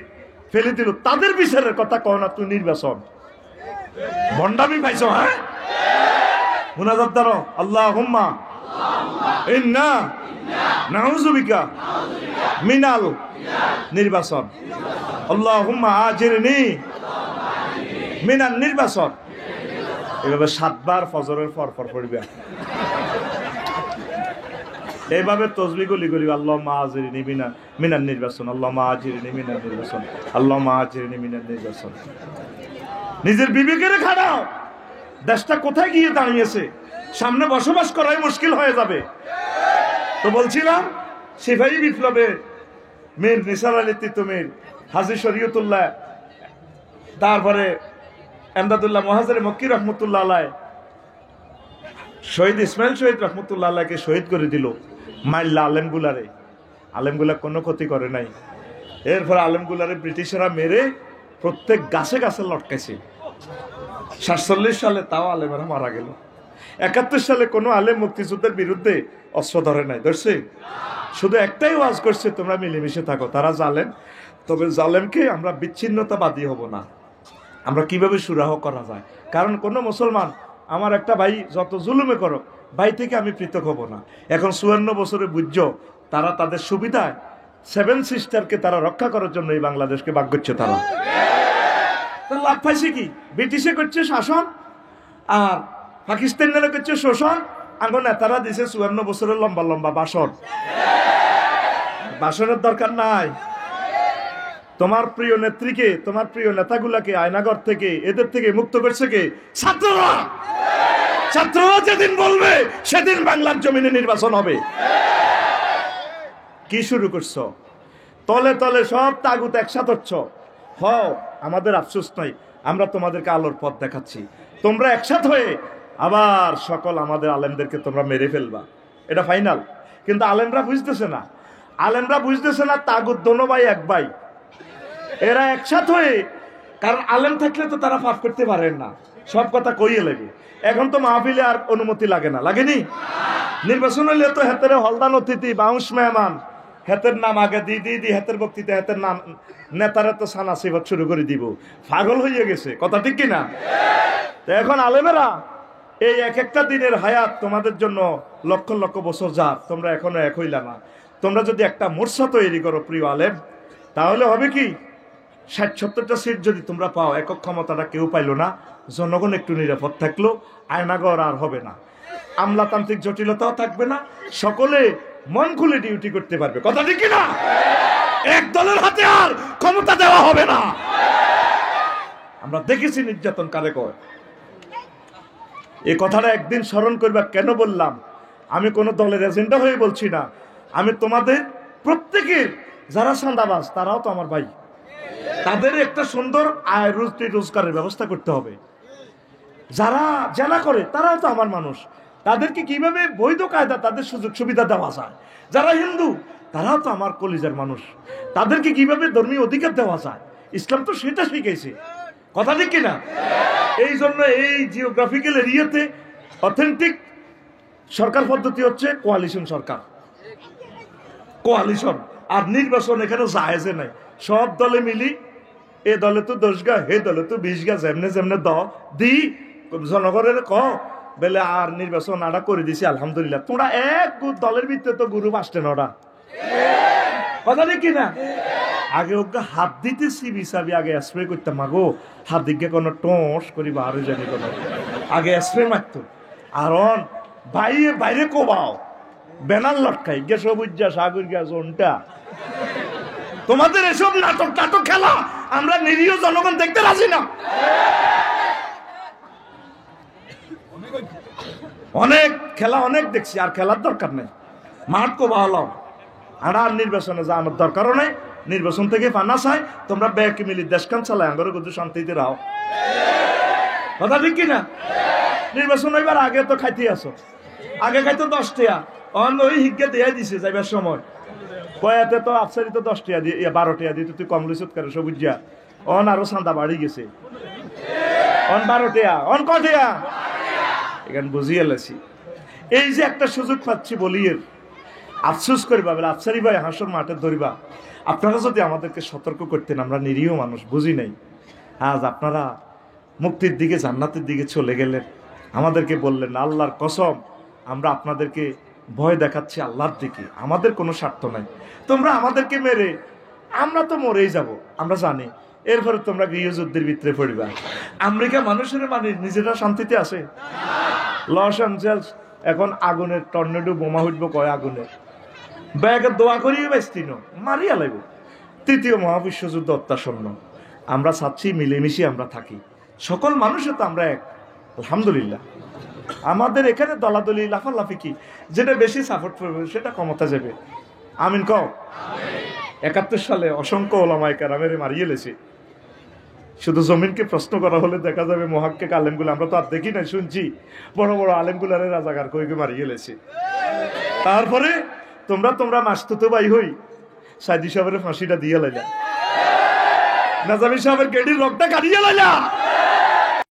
ফেলে দিল, তাদের বিচারের কথা কও না তুই? নির্বাচন ভণ্ডামি পাইছো? হ্যাঁ, মুনাজাত দাও, আল্লাহুম্মা ইন্না নাউযু বিকা মিনাল নির্বাচন, আল্লাহুম্মা আজিরনি মিনান নির্বাচন। এভাবে 7 বার ফজরের পর পড়বে। এইভাবে তসবিহ গুলি করি, আল্লাহুম্মা আজিরনি মিনান নির্বাচন, আল্লাহুম্মা আজিরনি মিনান নির্বাচন, আল্লাহুম্মা আজিরনি মিনান নির্বাচন। নিজের বিবেকের খাড়াও। দেশটা কোথায় গিয়ে দাঁড়িয়েছে? সামনে বসবাস করাই মুশকিল হয়ে যাবে। তো বলছিলাম সিপাহী বিপ্লবে মীর নিসার আলী তিতুমীর, হাজী শরীয়তুল্লাহ, তারপরে এমদাদুল্লাহ মুহাজির মক্কি রহমতুল্লাহ আলাই, শহীদ ইসমাইল শহীদ রহমতুল্লাহ আলাইকে শহীদ করে দিল। মাইল্লা আলেমগুলা কোনো ক্ষতি করে নাই। এরপর আলেমগুলারে ব্রিটিশরা মেরে প্রত্যেক গাছে গাছে লটকাইছে। 47 সালে তাও আলেমেরা মারা গেল। 71 সালে কোনো আলেম মুক্তিযুদ্ধের বিরুদ্ধে অস্ত্র ধরে নাই, ধরছে? শুধু একটাই ওয়াজ করছে, তোমরা মিলেমিশে থাকো। তারা জালেম, তবে জালেমকে আমরা বিচ্ছিন্নতাবাদী হব না। আমরা কিভাবে সুরাহ করা যায়? কারণ কোনো মুসলমান, আমার একটা ভাই যত জুলুমে করো, ভাই থেকে আমি পৃথক হব না। এখন 54 বছরে বুঝছ তারা তাদের সুবিধায় 7 সিস্টারকে তারা রক্ষা করার জন্য এই বাংলাদেশকে ভাগ করছে। তারা লাভ পাইছে কি? ব্রিটিশে করছে শাসন, আর পাকিস্তানের হচ্ছে শোষণ। আঙ্গ নেতারা দিছে 54 বছরের লম্বা লম্বা বাসন। বাসনের দরকার নাই। তোমার প্রিয় নেত্রীকে, তোমার প্রিয় নেতাগুলাকে আয়নাগর থেকে, এদের থেকে মুক্ত করছে কে? ছাত্ররা। ছাত্ররা যেদিন বলবে সেদিন বাংলার জমিনে নির্বাচন হবে। কি শুরু করছো? তলে তলে সব তাগুত একসাথে হচ্ছ। আমাদের আফসোস নাই, আমরা তোমাদেরকে আলোর পথ দেখাচ্ছি। তোমরা একসাথে হয়ে আবার সকল আমাদের আলেমদেরকে তোমরা মেরে ফেলবা, এটা ফাইনাল। কিন্তু আলেমরা বুঝতেছে না, আলেমরা বুঝতেছে না তাগুত দোনো ভাই এক ভাই, এরা একসাথে হয়ে। কারণ আলেম থাকলে তো তারা পাপ করতে পারেন না, সব কথা কইয়ে লাগে। এখন তো মাহফিলে আর অনুমতি লাগে না, লাগেনি? নির্বাচন হইলে তো হেতের হলদান অতিথি, বাউন্স মেহমান, হেতের নাম আগে দি হেতের বক্তৃতা, হেতের নাম নেতারা তো সানা সিবত শুরু করে দিব। পাগল হয়ে গেছে, কথা ঠিক কিনা? তো এখন আলেমেরা এই এক একটা দিনের হায়াত তোমাদের জন্য লক্ষ লক্ষ বছর যাক, তোমরা এখনো এক হইলা না। তোমরা যদি একটা মোর্চা তৈরি করো প্রিয় আলেম, তাহলে হবে কি, 60-70টা সিট যদি তোমরা পাও, একক ক্ষমতাটা কেউ পাইলো না, জনগণ একটু নিরাপদ থাকলো, আয়নাগর আর হবে না, আমলাতান্ত্রিক জটিলতাও থাকবে না, সকলে মন খুলে ডিউটি করতে পারবে, কথা ঠিক কিনা? এক দলের হাতে আর ক্ষমতা দেওয়া হবে না। আমরা দেখেছি নির্যাতন কারে কয়। এই কথাটা একদিন স্মরণ করবা। কেন বললাম? আমি কোন দলের এজেন্ডা হয়ে বলছি না, আমি তোমাদের প্রত্যেকের যারা চাঁদাবাজ তারাও তো আমার ভাই, তাদের একটা সুন্দর আয় রোজগারের ব্যবস্থা করতে হবে। যারা জেলা করে তারাও তো আমার মানুষ, তাদেরকে কিভাবে বৈধ কায়দা তাদের সুযোগ সুবিধা দেওয়া যায়। যারা হিন্দু তারাও তো আমার কলিজার মানুষ, তাদেরকে কিভাবে ধর্মীয় অধিকার দেওয়া যায়, ইসলাম তো সেটা শিখেছে, কথা ঠিক কিনা? এই জন্য এই জিওগ্রাফিক্যাল এরিয়াতে অথেন্টিক সরকার পদ্ধতি হচ্ছে কোয়ালিশন সরকার, কোয়ালিশন। আর নির্বাচন এখানে জায়েজে নাই, সব দলে মিলি, এ দলে তো 10 গা, হে দলে তো 20 গা, যেমনে যেমনে দি জনগণের বেলে আর নির্বাচন আড়া করে দিছি আলহামদুলিল্লাহ। তোমরা এক দলের ভিতরে তো গুরু 5-9টা, কথা নেই কিনা? আগে ওকে হাত দিতেছি বিসাবি, আগে স্প্রে করতাম, মাগো হাত দিকে কোনো টোস করিবা আরো জানি কোনো, আগে স্প্রে মারতো। আর বাইরে বাইরে কোবাও, ব্যানার লটকাই গে সবুজ যা সাগর গা জোনটা। তোমাদের এসব নাটক টাটক খেলা আমরা নিরীহ জনগণ দেখতে রাজি না। অনেক খেলা অনেক দেখছি, আর খেলার দরকার নেই। মাঠ কোবাহলাম, আর নির্বাচনে যাওয়ার দরকারও নেই। নির্বাচন থেকে ফানা চাই, তোমরা ব্যাগ মিলি দেশখান চালায় আঙ্গরে কিন্তু শান্তিতে রাও, কথা ঠিক কিনা? নির্বাচন হইবার আগে তো খাইতে আসো, আগে খাইতো 10 টাকা, ওই হিজ্ঞা দিয়ে দিছে যাইবার সময় কয়াতে তো আফসারি তো 10 টাকা দিয়ে 12 টাকা দিয়ে তুই কম লইছত করে সবুজা, আরো চাঁদা বাড়ি গেছে, 12 টাকা, কত টাকা এখানে বুঝিয়ে লেছি। এই যে একটা সুযোগ পাচ্ছি বলিয়ে আফসোস করিবা, বলে আফসারি ভাই হাসর মাঠে ধরিবা। আপনারা যদি আমাদেরকে সতর্ক করতেন, আমরা নিরীহ মানুষ বুঝি নাই, আজ আপনারা মুক্তির দিকে জান্নাতের দিকে চলে গেলেন, আমাদেরকে বললেন আল্লাহর কসম আমরা আপনাদেরকে ভয় দেখাচ্ছি আল্লাহর দিকে, আমাদের কোনো স্বার্থ নাই, তোমরা আমাদেরকে মেরে আমরা তো মরেই যাব, আমরা জানি। এরপরে তোমরা গৃহযুদ্ধের ভিতরে পড়িবা। আমেরিকা মানুষের মানে নিজেরা শান্তিতে আছে। লস অ্যাঞ্জেলস এখন আগুনের টর্নেডো বোমা উঠবো, কয় আগুনের ব্যাগে দোয়া করিয়ে ব্যস্তিন মারিয়া লাগবে। 3য় মহাবিশ্বযুদ্ধ অত্যাসন্ন, আমরা চাচ্ছি মিলেমিশে আমরা থাকি, সকল মানুষের তো আমরা এক, আলহামদুলিল্লাহ। আমাদের এখানে দলাদলি লাফালাফি কি, যেটা বেশি সাপোর্ট করবে সেটা ক্ষমতা যাবে। আমিন কও। 71 সালে অসংখ্য ওলামায়ে কেরামের মারিয়ে লেছে। শুধু জমিনকে প্রশ্ন করা হলে দেখা যাবে মুহাক্কিক আলেমগুলো, আমরা তো আর দেখি না, শুনছি বড় বড় আলেমগুলারে রাজাকার কইকে মারিয়ে লেছে। তারপরে তোমরা মাসতুতো ভাই হই সাইদি সাহেবের ফাঁসিটা দিয়ে লাইলা, নাজামি সাহেবের গেডির রক্তটা কাটিয়ে লাইলা।